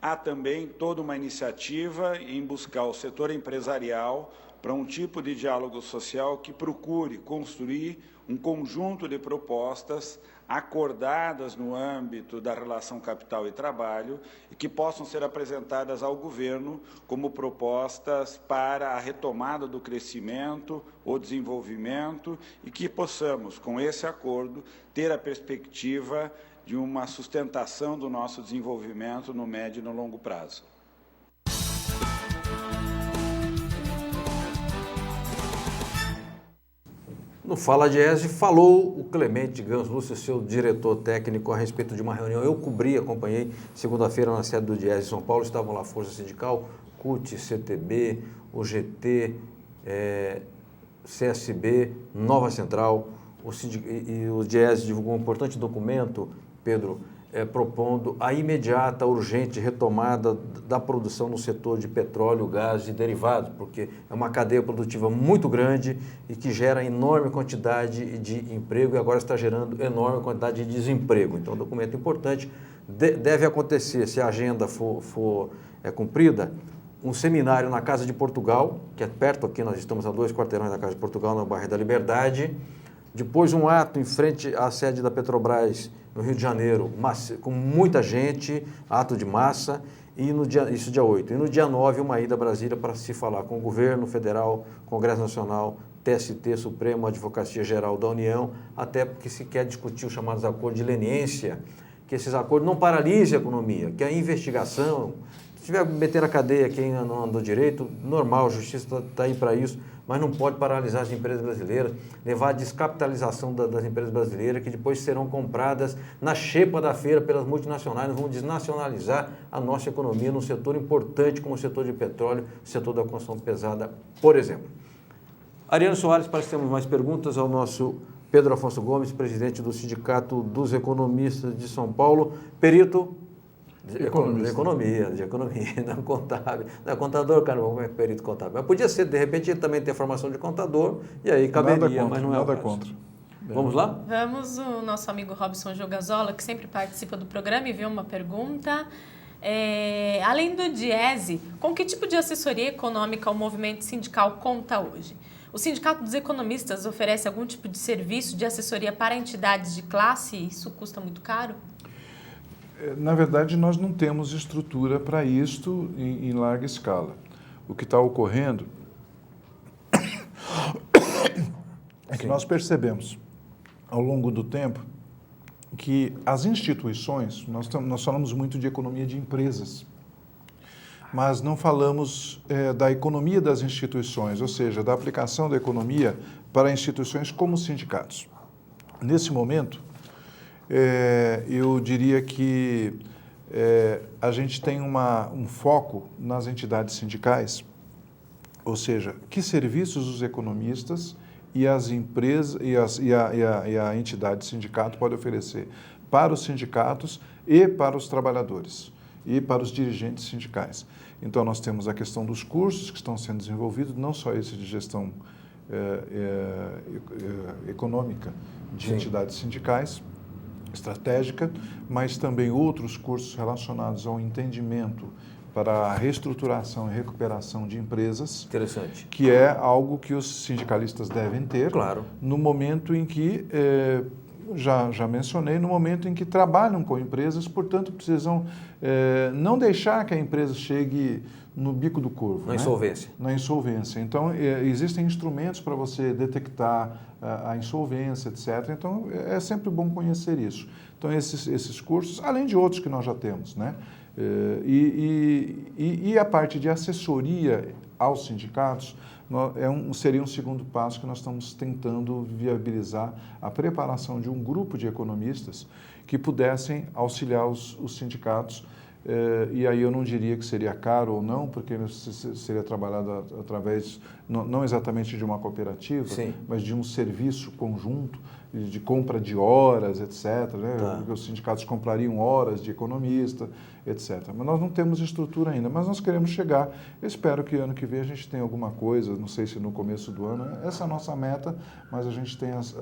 Há também toda uma iniciativa em buscar o setor empresarial para um tipo de diálogo social que procure construir um conjunto de propostas acordadas no âmbito da relação capital e trabalho e que possam ser apresentadas ao governo como propostas para a retomada do crescimento, o desenvolvimento e que possamos, com esse acordo, ter a perspectiva de uma sustentação do nosso desenvolvimento no médio e no longo prazo. No Fala Diese, falou o Clemente Gans Lúcio, seu diretor técnico, a respeito de uma reunião. Eu acompanhei, segunda-feira na sede do Diese em São Paulo, estavam lá Força Sindical, CUT, CTB, UGT, CSB, Nova Central. E o Diese divulgou um importante documento, Pedro, propondo a imediata, urgente retomada da produção no setor de petróleo, gás e derivados, porque é uma cadeia produtiva muito grande e que gera enorme quantidade de emprego e agora está gerando enorme quantidade de desemprego. Então, é um documento importante. Deve acontecer, se a agenda for cumprida, um seminário na Casa de Portugal, que é perto aqui, nós estamos a 2 quarteirões da Casa de Portugal, no bairro da Liberdade. Depois um ato em frente à sede da Petrobras, no Rio de Janeiro, com muita gente, ato de massa, e isso dia 8. E no dia 9, uma ida a Brasília para se falar com o governo federal, Congresso Nacional, TST, Supremo, Advocacia Geral da União, até porque se quer discutir os chamados acordos de leniência, que esses acordos não paralisem a economia, que a investigação, se tiver meter na cadeia quem não andou direito, normal, a justiça está aí para isso, mas não pode paralisar as empresas brasileiras, levar à descapitalização das empresas brasileiras, que depois serão compradas na xepa da feira pelas multinacionais. Nós vamos desnacionalizar a nossa economia num setor importante como o setor de petróleo, o setor da construção pesada, por exemplo. Ariano Soares, parece que temos mais perguntas ao nosso Pedro Afonso Gomes, presidente do Sindicato dos Economistas de São Paulo, perito de economia, não contábil. Não é contador, cara, como é perito contábil. Mas podia ser, de repente, ele também ter formação de contador, e aí caberia, mas não é nada contra. Vamos lá? Vamos, o nosso amigo Robson Jogazola, que sempre participa do programa, e viu uma pergunta. Além do Diese, com que tipo de assessoria econômica o movimento sindical conta hoje? O Sindicato dos Economistas oferece algum tipo de serviço de assessoria para entidades de classe? Isso custa muito caro? Na verdade, nós não temos estrutura para isto em larga escala. O que está ocorrendo é que nós percebemos, ao longo do tempo, que as instituições, nós falamos muito de economia de empresas, mas não falamos da economia das instituições, ou seja, da aplicação da economia para instituições como os sindicatos. Nesse momento, eu diria que a gente tem um foco nas entidades sindicais, ou seja, que serviços os economistas e as empresas e a entidade sindicato pode oferecer para os sindicatos e para os trabalhadores e para os dirigentes sindicais. Então, nós temos a questão dos cursos que estão sendo desenvolvidos, não só esse de gestão econômica de entidades sindicais, estratégica, mas também outros cursos relacionados ao entendimento para a reestruturação e recuperação de empresas. Interessante. Que é algo que os sindicalistas devem ter. Claro. No momento em que, já mencionei, no momento em que trabalham com empresas, portanto, precisam não deixar que a empresa chegue no bico do corvo. Na insolvência. Na insolvência. Então, existem instrumentos para você detectar a insolvência, etc. Então, é sempre bom conhecer isso. Então, esses cursos, além de outros que nós já temos, né? E a parte de assessoria aos sindicatos seria um segundo passo que nós estamos tentando viabilizar a preparação de um grupo de economistas que pudessem auxiliar os sindicatos E aí eu não diria que seria caro ou não, porque seria trabalhado através, não exatamente de uma cooperativa, Sim. mas de um serviço conjunto, de compra de horas, etc. Né? Tá. Os sindicatos comprariam horas de economista, etc. Mas nós não temos estrutura ainda, mas nós queremos chegar. Eu espero que ano que vem a gente tenha alguma coisa, não sei se no começo do ano, essa é a nossa meta, mas a gente tem as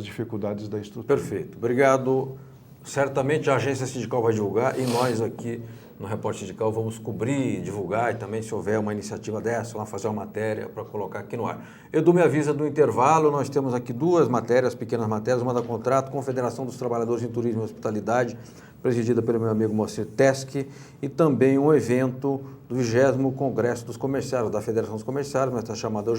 dificuldades da estrutura. Perfeito. Obrigado. Certamente a agência sindical vai divulgar e nós aqui no Repórter Sindical vamos cobrir, divulgar e também se houver uma iniciativa dessa, vamos fazer uma matéria para colocar aqui no ar. Edu me avisa do intervalo, nós temos aqui duas matérias, pequenas matérias, uma da Contrato, Confederação dos Trabalhadores em Turismo e Hospitalidade, presidida pelo meu amigo Moacir Teske, e também um evento do 20º Congresso dos Comerciários, da Federação dos Comerciários, mas está chamado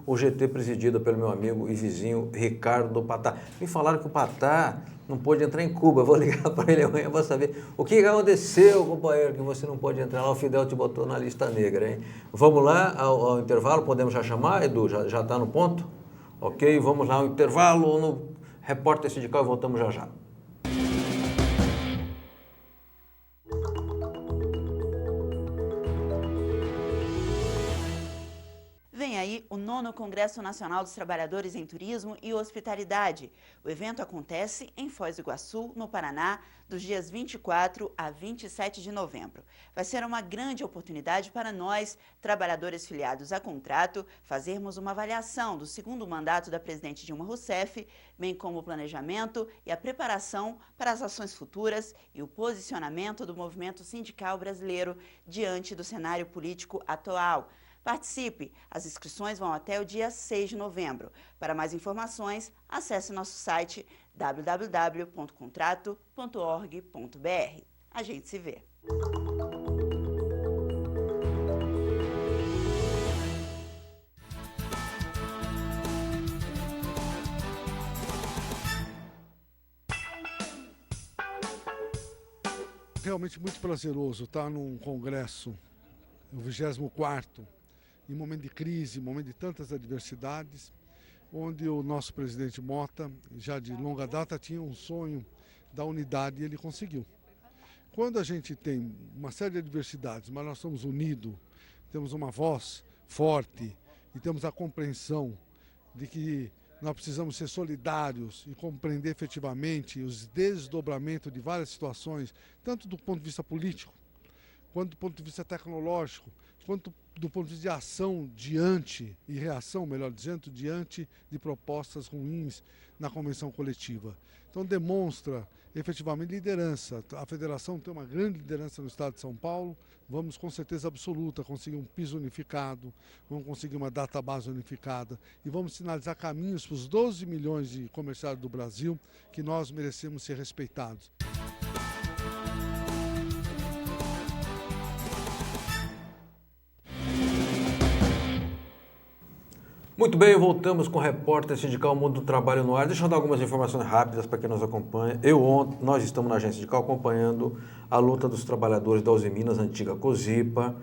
o GT presidida pelo meu amigo e vizinho Ricardo Patá. Me falaram que o Patá não pôde entrar em Cuba, eu vou ligar para ele amanhã para saber o que aconteceu, companheiro, que você não pode entrar lá, o Fidel te botou na lista negra, hein? Vamos lá ao intervalo, podemos já chamar, Edu, já está no ponto? Ok, vamos lá ao intervalo no Repórter Sindical e voltamos já já. Vem aí o 9º Congresso Nacional dos Trabalhadores em Turismo e Hospitalidade. O evento acontece em Foz do Iguaçu, no Paraná, dos dias 24 a 27 de novembro. Vai ser uma grande oportunidade para nós, trabalhadores filiados a contrato, fazermos uma avaliação do segundo mandato da presidente Dilma Rousseff, bem como o planejamento e a preparação para as ações futuras e o posicionamento do movimento sindical brasileiro diante do cenário político atual. Participe! As inscrições vão até o dia 6 de novembro. Para mais informações, acesse nosso site www.contrato.org.br. A gente se vê! Realmente muito prazeroso estar num congresso, no 24º, em momento de crise, em momento de tantas adversidades, onde o nosso presidente Mota, já de longa data, tinha um sonho da unidade e ele conseguiu. Quando a gente tem uma série de adversidades, mas nós somos unidos, temos uma voz forte e temos a compreensão de que nós precisamos ser solidários e compreender efetivamente os desdobramentos de várias situações, tanto do ponto de vista político, quanto do ponto de vista tecnológico, quanto do ponto de vista de ação diante, e reação, melhor dizendo, diante de propostas ruins na convenção coletiva. Então demonstra efetivamente liderança. A federação tem uma grande liderança no estado de São Paulo, vamos com certeza absoluta conseguir um piso unificado, vamos conseguir uma database unificada e vamos sinalizar caminhos para os 12 milhões de comerciários do Brasil que nós merecemos ser respeitados. Muito bem, voltamos com o Repórter Sindical Mundo do Trabalho no ar. Deixa eu dar algumas informações rápidas para quem nos acompanha. Nós estamos na agência sindical acompanhando a luta dos trabalhadores da Uzi Minas, antiga Cozipa,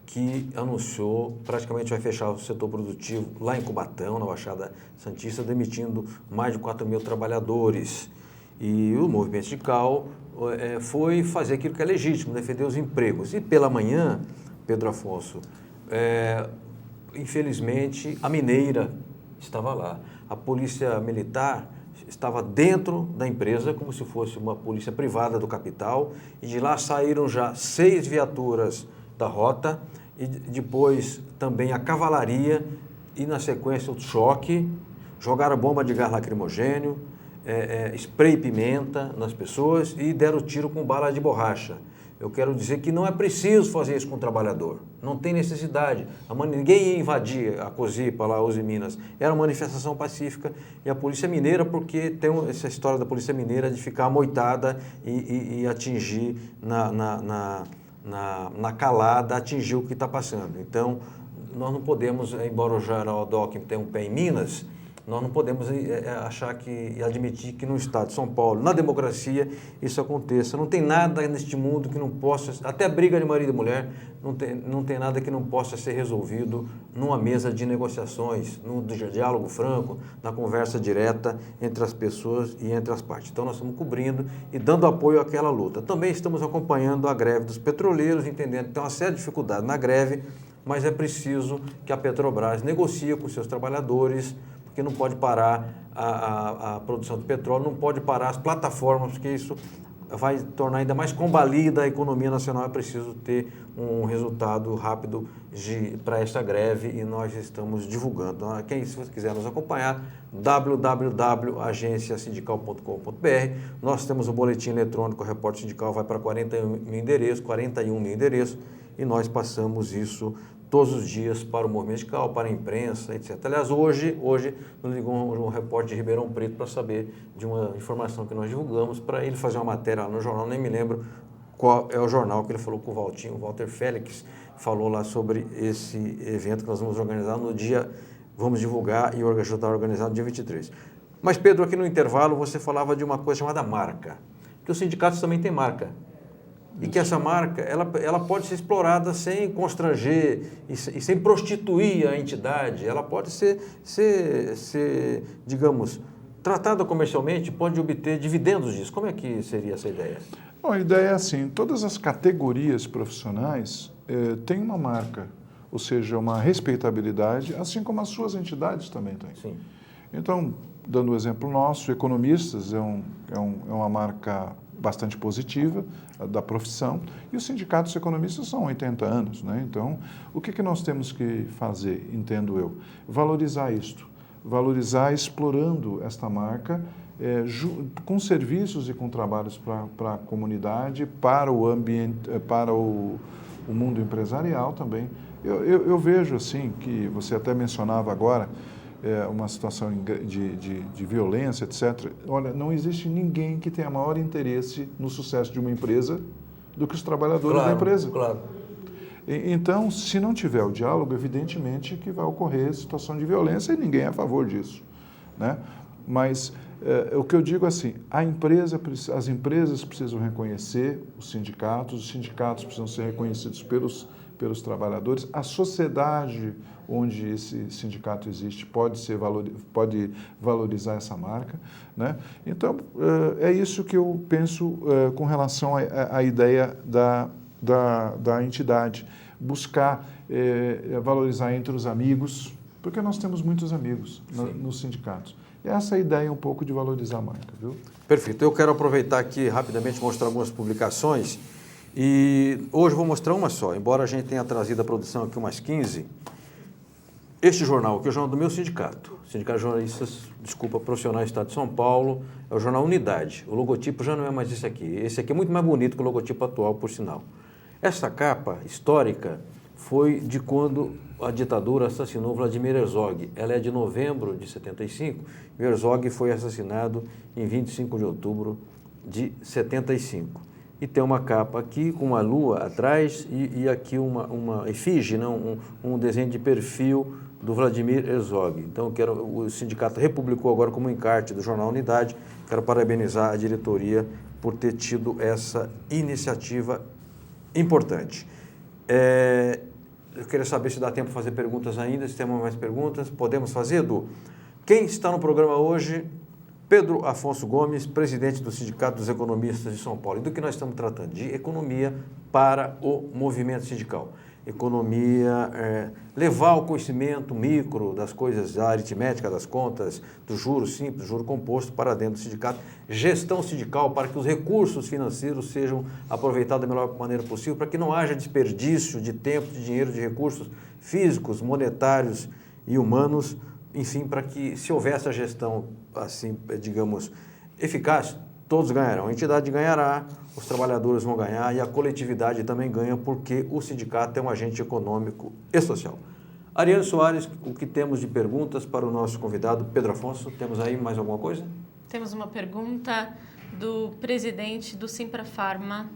que anunciou praticamente vai fechar o setor produtivo lá em Cubatão, na Baixada Santista, demitindo mais de 4 mil trabalhadores. E o movimento sindical foi fazer aquilo que é legítimo, defender os empregos. E pela manhã, Pedro Afonso, infelizmente, a mineira estava lá. A polícia militar estava dentro da empresa, como se fosse uma polícia privada do capital, e de lá saíram já 6 viaturas da rota, e depois também a cavalaria, e na sequência o choque, jogaram bomba de gás lacrimogênio, spray e pimenta nas pessoas e deram tiro com bala de borracha. Eu quero dizer que não é preciso fazer isso com o trabalhador, não tem necessidade. Ninguém ia invadir a Cozipa, lá, a Uzi Minas. Era uma manifestação pacífica e a Polícia Mineira, porque tem essa história da Polícia Mineira de ficar amoitada e atingir na calada, atingir o que está passando. Então, nós não podemos, embora o Geraldo Alckmin tenha um pé em Minas, Nós não podemos achar e admitir que no Estado de São Paulo, na democracia, isso aconteça. Não tem nada neste mundo que não possa, até a briga de marido e mulher, não tem nada que não possa ser resolvido numa mesa de negociações, no diálogo franco, na conversa direta entre as pessoas e entre as partes. Então, nós estamos cobrindo e dando apoio àquela luta. Também estamos acompanhando a greve dos petroleiros, entendendo que tem uma série de dificuldades na greve, mas é preciso que a Petrobras negocie com seus trabalhadores, porque não pode parar a produção de petróleo, não pode parar as plataformas, porque isso vai tornar ainda mais combalida a economia nacional. É preciso ter um resultado rápido para essa greve e nós estamos divulgando. Se você quiser nos acompanhar, www.agenciasindical.com.br. Nós temos o boletim eletrônico, o repórter sindical vai para 41 mil endereços e nós passamos isso todos os dias para o movimento sindical, para a imprensa, etc. Aliás, hoje nos ligou um repórter de Ribeirão Preto para saber de uma informação que nós divulgamos, para ele fazer uma matéria lá no jornal, nem me lembro qual é o jornal que ele falou com o Walter Félix, falou lá sobre esse evento que nós vamos organizar vamos divulgar e ajudar a organizar no dia 23. Mas, Pedro, aqui no intervalo você falava de uma coisa chamada marca, que os sindicatos também têm marca. E que essa marca, ela pode ser explorada sem constranger e sem prostituir a entidade. Ela pode ser, digamos, tratada comercialmente, pode obter dividendos disso. Como é que seria essa ideia? Bom, a ideia é assim, todas as categorias profissionais têm uma marca, ou seja, uma respeitabilidade, assim como as suas entidades também têm. Sim. Então, dando o exemplo nosso, economistas é uma marca bastante positiva da profissão, e os sindicatos economistas são 80 anos, né? Então, o que nós temos que fazer, entendo eu? Valorizar isto, valorizar explorando esta marca com serviços e com trabalhos para a comunidade, para o ambiente, para o mundo empresarial também. Eu vejo assim, que você até mencionava agora, uma situação de violência, etc. Olha, não existe ninguém que tenha maior interesse no sucesso de uma empresa do que os trabalhadores da empresa. Claro. Então, se não tiver o diálogo, evidentemente que vai ocorrer situação de violência e ninguém é a favor disso, né? Mas o que eu digo assim, as empresas precisam reconhecer os sindicatos precisam ser reconhecidos pelos trabalhadores, a sociedade onde esse sindicato existe pode valorizar essa marca, né? Então, é isso que eu penso com relação à ideia da entidade. Buscar valorizar entre os amigos, porque nós temos muitos amigos nos sindicatos. E essa é a ideia um pouco de valorizar a marca, viu? Perfeito. Eu quero aproveitar aqui rapidamente mostrar algumas publicações. E hoje eu vou mostrar uma só, embora a gente tenha trazido a produção aqui umas 15. Este jornal aqui é o jornal do meu sindicato, Sindicato de Jornalistas, Profissionais do Estado de São Paulo, é o jornal Unidade. O logotipo já não é mais esse aqui. Esse aqui é muito mais bonito que o logotipo atual, por sinal. Essa capa histórica foi de quando a ditadura assassinou Vladimir Herzog. Ela é de novembro de 75 e o Herzog foi assassinado em 25 de outubro de 75. E tem uma capa aqui com uma lua atrás e aqui uma efígie, não? Um desenho de perfil do Vladimir Herzog. Então, o sindicato republicou agora como encarte do jornal Unidade. Quero parabenizar a diretoria por ter tido essa iniciativa importante. Eu queria saber se dá tempo de fazer perguntas ainda, se temos mais perguntas. Podemos fazer, Edu? Quem está no programa hoje? Pedro Afonso Gomes, presidente do Sindicato dos Economistas de São Paulo. E do que nós estamos tratando? De economia para o movimento sindical. Economia, levar o conhecimento micro das coisas, da aritmética, das contas, do juro simples, do juro composto para dentro do sindicato. Gestão sindical para que os recursos financeiros sejam aproveitados da melhor maneira possível, para que não haja desperdício de tempo, de dinheiro, de recursos físicos, monetários e humanos. Enfim, para que, se houver essa gestão, assim, digamos, eficaz, todos ganharão. A entidade ganhará, os trabalhadores vão ganhar e a coletividade também ganha, porque o sindicato é um agente econômico e social. Ariane Soares, o que temos de perguntas para o nosso convidado, Pedro Afonso? Temos aí mais alguma coisa? Temos uma pergunta do presidente do Simprafarma,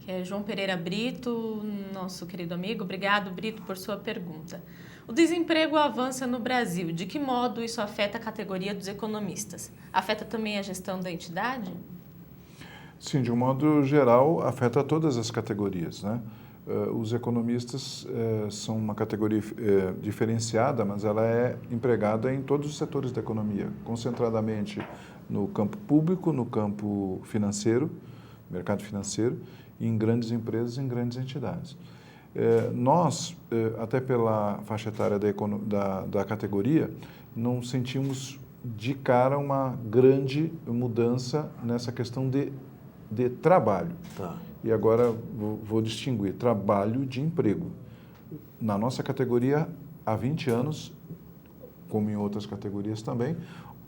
que é João Pereira Brito, nosso querido amigo. Obrigado, Brito, por sua pergunta. O desemprego avança no Brasil. De que modo isso afeta a categoria dos economistas? Afeta também a gestão da entidade? Sim, de um modo geral, afeta todas as categorias, né? Os economistas são uma categoria diferenciada, mas ela é empregada em todos os setores da economia, concentradamente no campo público, no campo financeiro, mercado financeiro, e em grandes empresas, em grandes entidades. Nós, até pela faixa etária da categoria, não sentimos de cara uma grande mudança nessa questão de trabalho. Tá. E agora vou distinguir trabalho de emprego. Na nossa categoria, há 20 anos, como em outras categorias também,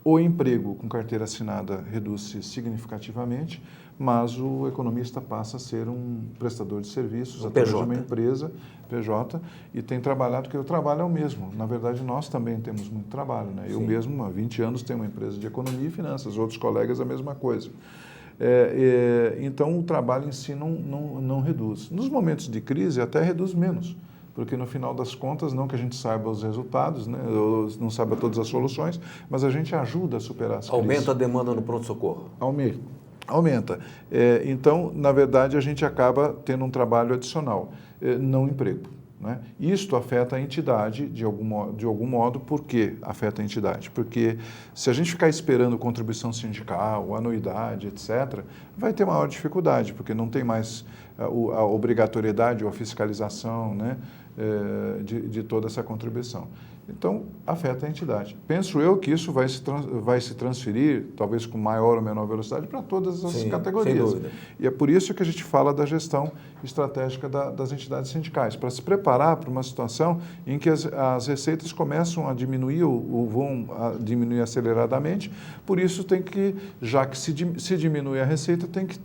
o emprego com carteira assinada reduz-se significativamente, mas o economista passa a ser um prestador de serviços através de uma empresa, PJ, e tem trabalhado, porque o trabalho é o mesmo. Na verdade, nós também temos muito trabalho, né? Eu mesmo, há 20 anos, tenho uma empresa de economia e finanças, outros colegas a mesma coisa. Então, o trabalho em si não reduz. Nos momentos de crise, até reduz menos, porque no final das contas, não que a gente saiba os resultados, né, ou não saiba todas as soluções, mas a gente ajuda a superar as crises. Aumenta a demanda no pronto-socorro? Aumenta. Então, na verdade, a gente acaba tendo um trabalho adicional, não emprego. Né? Isto afeta a entidade de algum modo. Por que afeta a entidade? Porque se a gente ficar esperando contribuição sindical, anuidade, etc., vai ter maior dificuldade, porque não tem mais a obrigatoriedade ou a fiscalização, né, de toda essa contribuição. Então, afeta a entidade. Penso eu que isso vai se transferir, talvez com maior ou menor velocidade, para todas as categorias. Sem dúvida. E é por isso que a gente fala da gestão estratégica das entidades sindicais, para se preparar para uma situação em que as receitas começam a diminuir ou vão diminuir aceleradamente. Por isso, já que se diminui a receita, tem que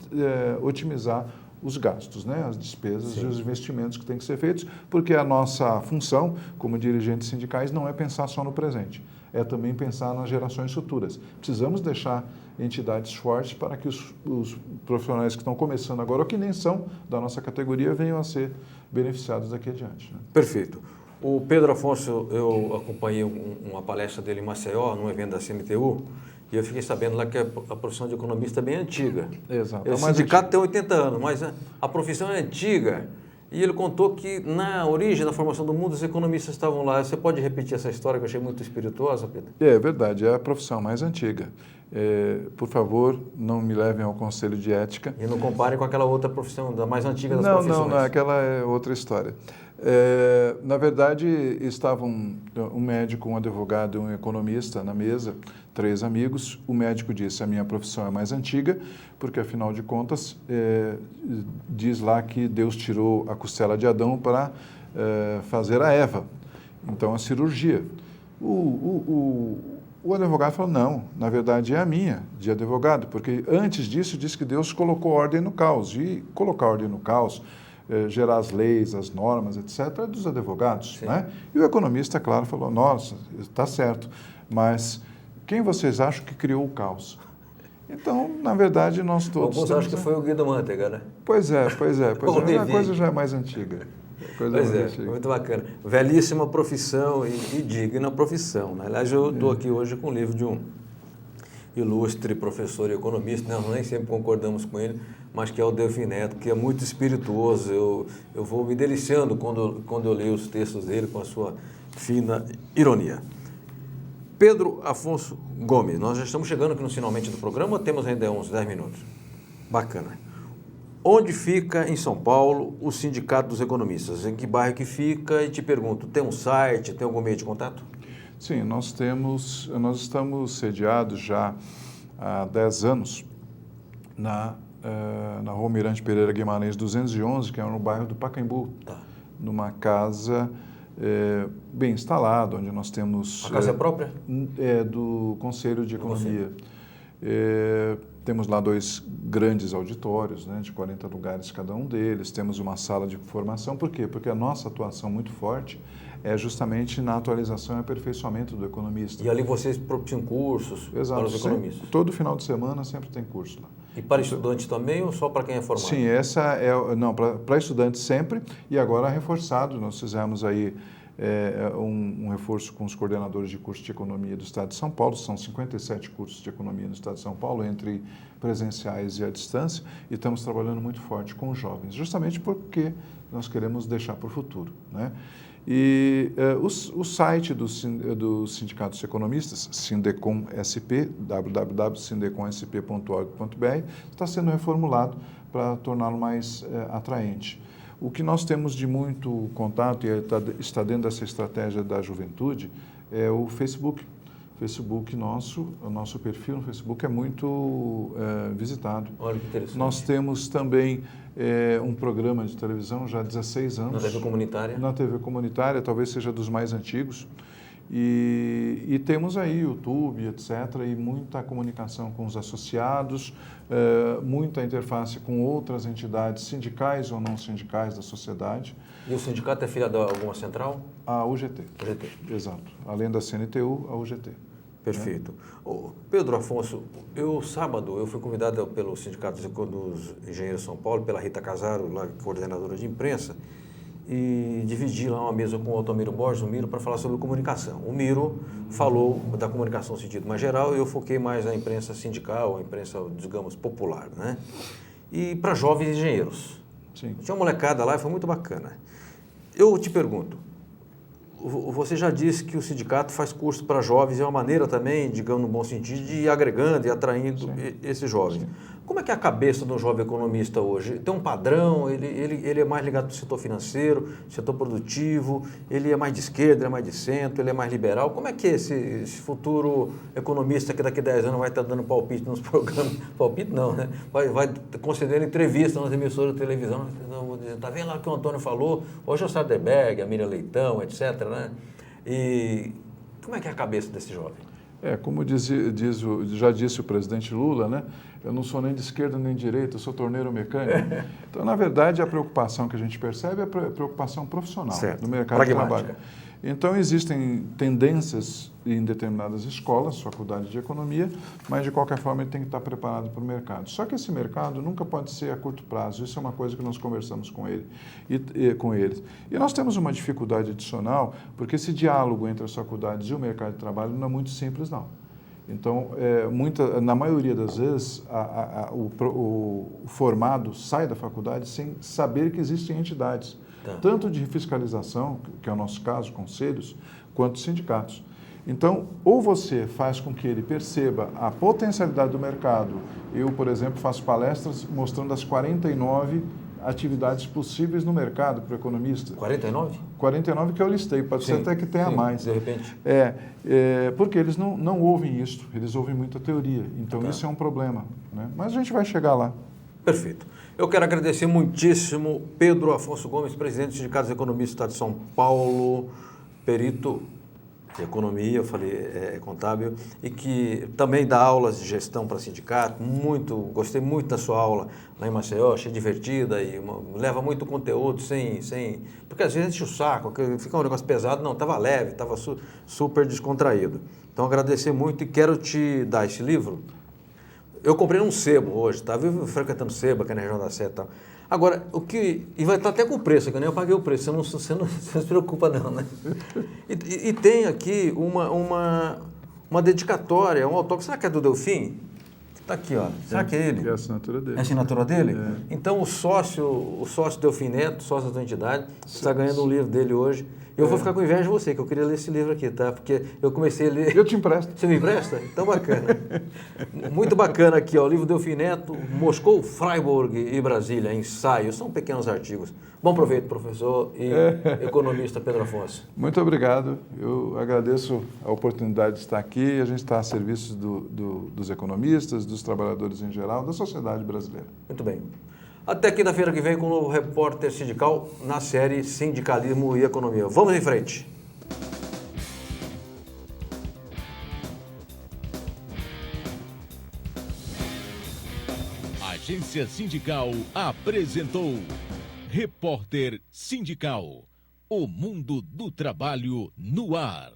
otimizar os gastos, né? As despesas e os investimentos que têm que ser feitos, porque a nossa função, como dirigentes sindicais, não é pensar só no presente, é também pensar nas gerações futuras. Precisamos deixar entidades fortes para que os profissionais que estão começando agora, ou que nem são da nossa categoria, venham a ser beneficiados daqui adiante. Né? Perfeito. O Pedro Afonso, eu acompanhei uma palestra dele em Maceió, num evento da CMTU, e eu fiquei sabendo lá que a profissão de economista é bem antiga. Exato. O sindicato tem 80 anos, mas a profissão é antiga. E ele contou que na origem da formação do mundo, os economistas estavam lá. Você pode repetir essa história que eu achei muito espirituosa, Pedro? É verdade, é a profissão mais antiga. Por favor, não me levem ao conselho de ética. E não comparem com aquela outra profissão, da mais antiga das profissões. Não, aquela é outra história. Na verdade, estavam um médico, um advogado e um economista na mesa, 3 amigos. O médico disse: a minha profissão é mais antiga, porque, afinal de contas, diz lá que Deus tirou a costela de Adão para fazer a Eva. Então, a cirurgia. O advogado falou: não, na verdade é a minha, de advogado, porque antes disso diz que Deus colocou ordem no caos. E colocar ordem no caos, gerar as leis, as normas, etc., é dos advogados. Né? E o economista, claro, falou: nossa, está certo, mas quem vocês acham que criou o caos? Então, na verdade, nós todos... Alguns acham que foi o Guido Mantega, né? Pois é. A coisa já é mais antiga. Muito bacana. Belíssima profissão e digna profissão. Né? Aliás, eu estou aqui hoje com o livro de um ilustre professor e economista, nós nem sempre concordamos com ele, mas que é o Delfim Neto, que é muito espirituoso. Eu vou me deliciando quando eu leio os textos dele com a sua fina ironia. Pedro Afonso Gomes, nós já estamos chegando aqui no finalmente do programa, temos ainda uns 10 minutos. Bacana. Onde fica, em São Paulo, o Sindicato dos Economistas? Em que bairro que fica? E te pergunto, tem um site, tem algum meio de contato? Sim, nós estamos sediados já há 10 anos na Rua Mirante Pereira Guimarães 211, que é no bairro do Pacaembu, numa casa bem instalada, onde nós temos... A casa é própria? Do Conselho de Economia. Temos lá 2 grandes auditórios, né, de 40 lugares cada um deles, temos uma sala de formação. Por quê? Porque a nossa atuação muito forte é justamente na atualização e aperfeiçoamento do economista. E ali vocês propiciam cursos para os economistas? Todo final de semana sempre tem curso lá. E para estudantes também ou só para quem é formado? Sim, para estudantes sempre, e agora reforçado. Nós fizemos aí um reforço com os coordenadores de curso de economia do Estado de São Paulo. São 57 cursos de economia no Estado de São Paulo, entre presenciais e à distância, e estamos trabalhando muito forte com os jovens, justamente porque nós queremos deixar para o futuro, né? E o site do Sindicato dos Economistas, Sindecom SP, www.sindecomsp.org.br, está sendo reformulado para torná-lo mais atraente. O que nós temos de muito contato, e está dentro dessa estratégia da juventude, é o Facebook. O nosso perfil no Facebook é muito visitado. Olha que interessante. Nós temos também um programa de televisão já há 16 anos. Na TV comunitária? Na TV comunitária, talvez seja dos mais antigos. E temos aí YouTube, etc., e muita comunicação com os associados, muita interface com outras entidades sindicais ou não sindicais da sociedade. E o sindicato é filiado a alguma central? A UGT. UGT. Exato. Além da CNTU, a UGT. Perfeito. Pedro Afonso, sábado eu fui convidado pelo Sindicato dos Engenheiros de São Paulo, pela Rita Casaro, lá, coordenadora de imprensa, e dividi lá uma mesa com o Altomiro Borges, o Miro, para falar sobre comunicação. O Miro falou da comunicação no sentido mais geral e eu foquei mais na imprensa sindical, a imprensa, digamos, popular, né? E para jovens engenheiros. Sim. Tinha uma molecada lá e foi muito bacana. Eu te pergunto, você já disse que o sindicato faz curso para jovens, é uma maneira também, digamos, no bom sentido, de ir agregando e atraindo esses jovens. Sim. Como é que é a cabeça de um jovem economista hoje? Tem um padrão, ele é mais ligado para o setor financeiro, setor produtivo, ele é mais de esquerda, ele é mais de centro, ele é mais liberal. Como é que é esse futuro economista que daqui a 10 anos vai estar dando palpite nos programas? Palpite não, né? Vai concedendo entrevista nas emissoras de televisão. Está vendo lá o que o Antônio falou? Hoje é o Sarderberg, a Miriam Leitão, etc., né? E como é que é a cabeça desse jovem? Como já disse o presidente Lula, né? Eu não sou nem de esquerda nem de direita, eu sou torneiro mecânico. Então, na verdade, a preocupação que a gente percebe é a preocupação profissional do mercado de trabalho. Então, existem tendências em determinadas escolas, faculdade de economia, mas, de qualquer forma, ele tem que estar preparado para o mercado. Só que esse mercado nunca pode ser a curto prazo. Isso é uma coisa que nós conversamos com eles. E nós temos uma dificuldade adicional, porque esse diálogo entre as faculdades e o mercado de trabalho não é muito simples, não. Então, na maioria das vezes, o formado sai da faculdade sem saber que existem entidades, tanto de fiscalização, que é o nosso caso, conselhos, quanto sindicatos. Então, ou você faz com que ele perceba a potencialidade do mercado. Eu, por exemplo, faço palestras mostrando as 49 atividades possíveis no mercado para o economista. 49? 49 que eu listei, pode ser até que tenha mais. De repente. Porque eles não ouvem isso, eles ouvem muita teoria. Então, isso é um problema, né? Mas a gente vai chegar lá. Perfeito. Eu quero agradecer muitíssimo Pedro Afonso Gomes, presidente do Sindicato dos Economistas do Estado de São Paulo, perito de economia, eu falei contábil, e que também dá aulas de gestão para sindicato. Gostei muito da sua aula lá em Maceió, achei divertida e leva muito conteúdo porque às vezes enche o saco, fica um negócio pesado. Não, estava leve, estava super descontraído. Então, agradecer muito e quero te dar esse livro. Eu comprei num sebo hoje, tá? Vivo frequentando sebo aqui na região da Sé e tal. Agora, e vai estar até com preço aqui, né? Eu paguei o preço, você não se preocupa não, né? E tem aqui uma dedicatória, um autógrafo. Será que é do Delfim? Está aqui, ó. Será que é ele? É a assinatura dele. É a assinatura dele? Então, o sócio Delfim Neto, sócio da tua entidade, está ganhando um livro dele hoje. Eu vou ficar com inveja de você, que eu queria ler esse livro aqui, tá? Porque eu comecei a ler... Eu te empresto. Você me empresta? Então, bacana. Muito bacana aqui, ó, o livro Delfim Neto, Moscou, Freiburg e Brasília, ensaios, são pequenos artigos. Bom proveito, professor e economista Pedro Afonso. Muito obrigado. Eu agradeço a oportunidade de estar aqui. A gente está a serviço dos economistas, dos trabalhadores em geral, da sociedade brasileira. Muito bem. Até quinta-feira que vem com o novo Repórter Sindical na série Sindicalismo e Economia. Vamos em frente. A Agência Sindical apresentou Repórter Sindical. O mundo do trabalho no ar.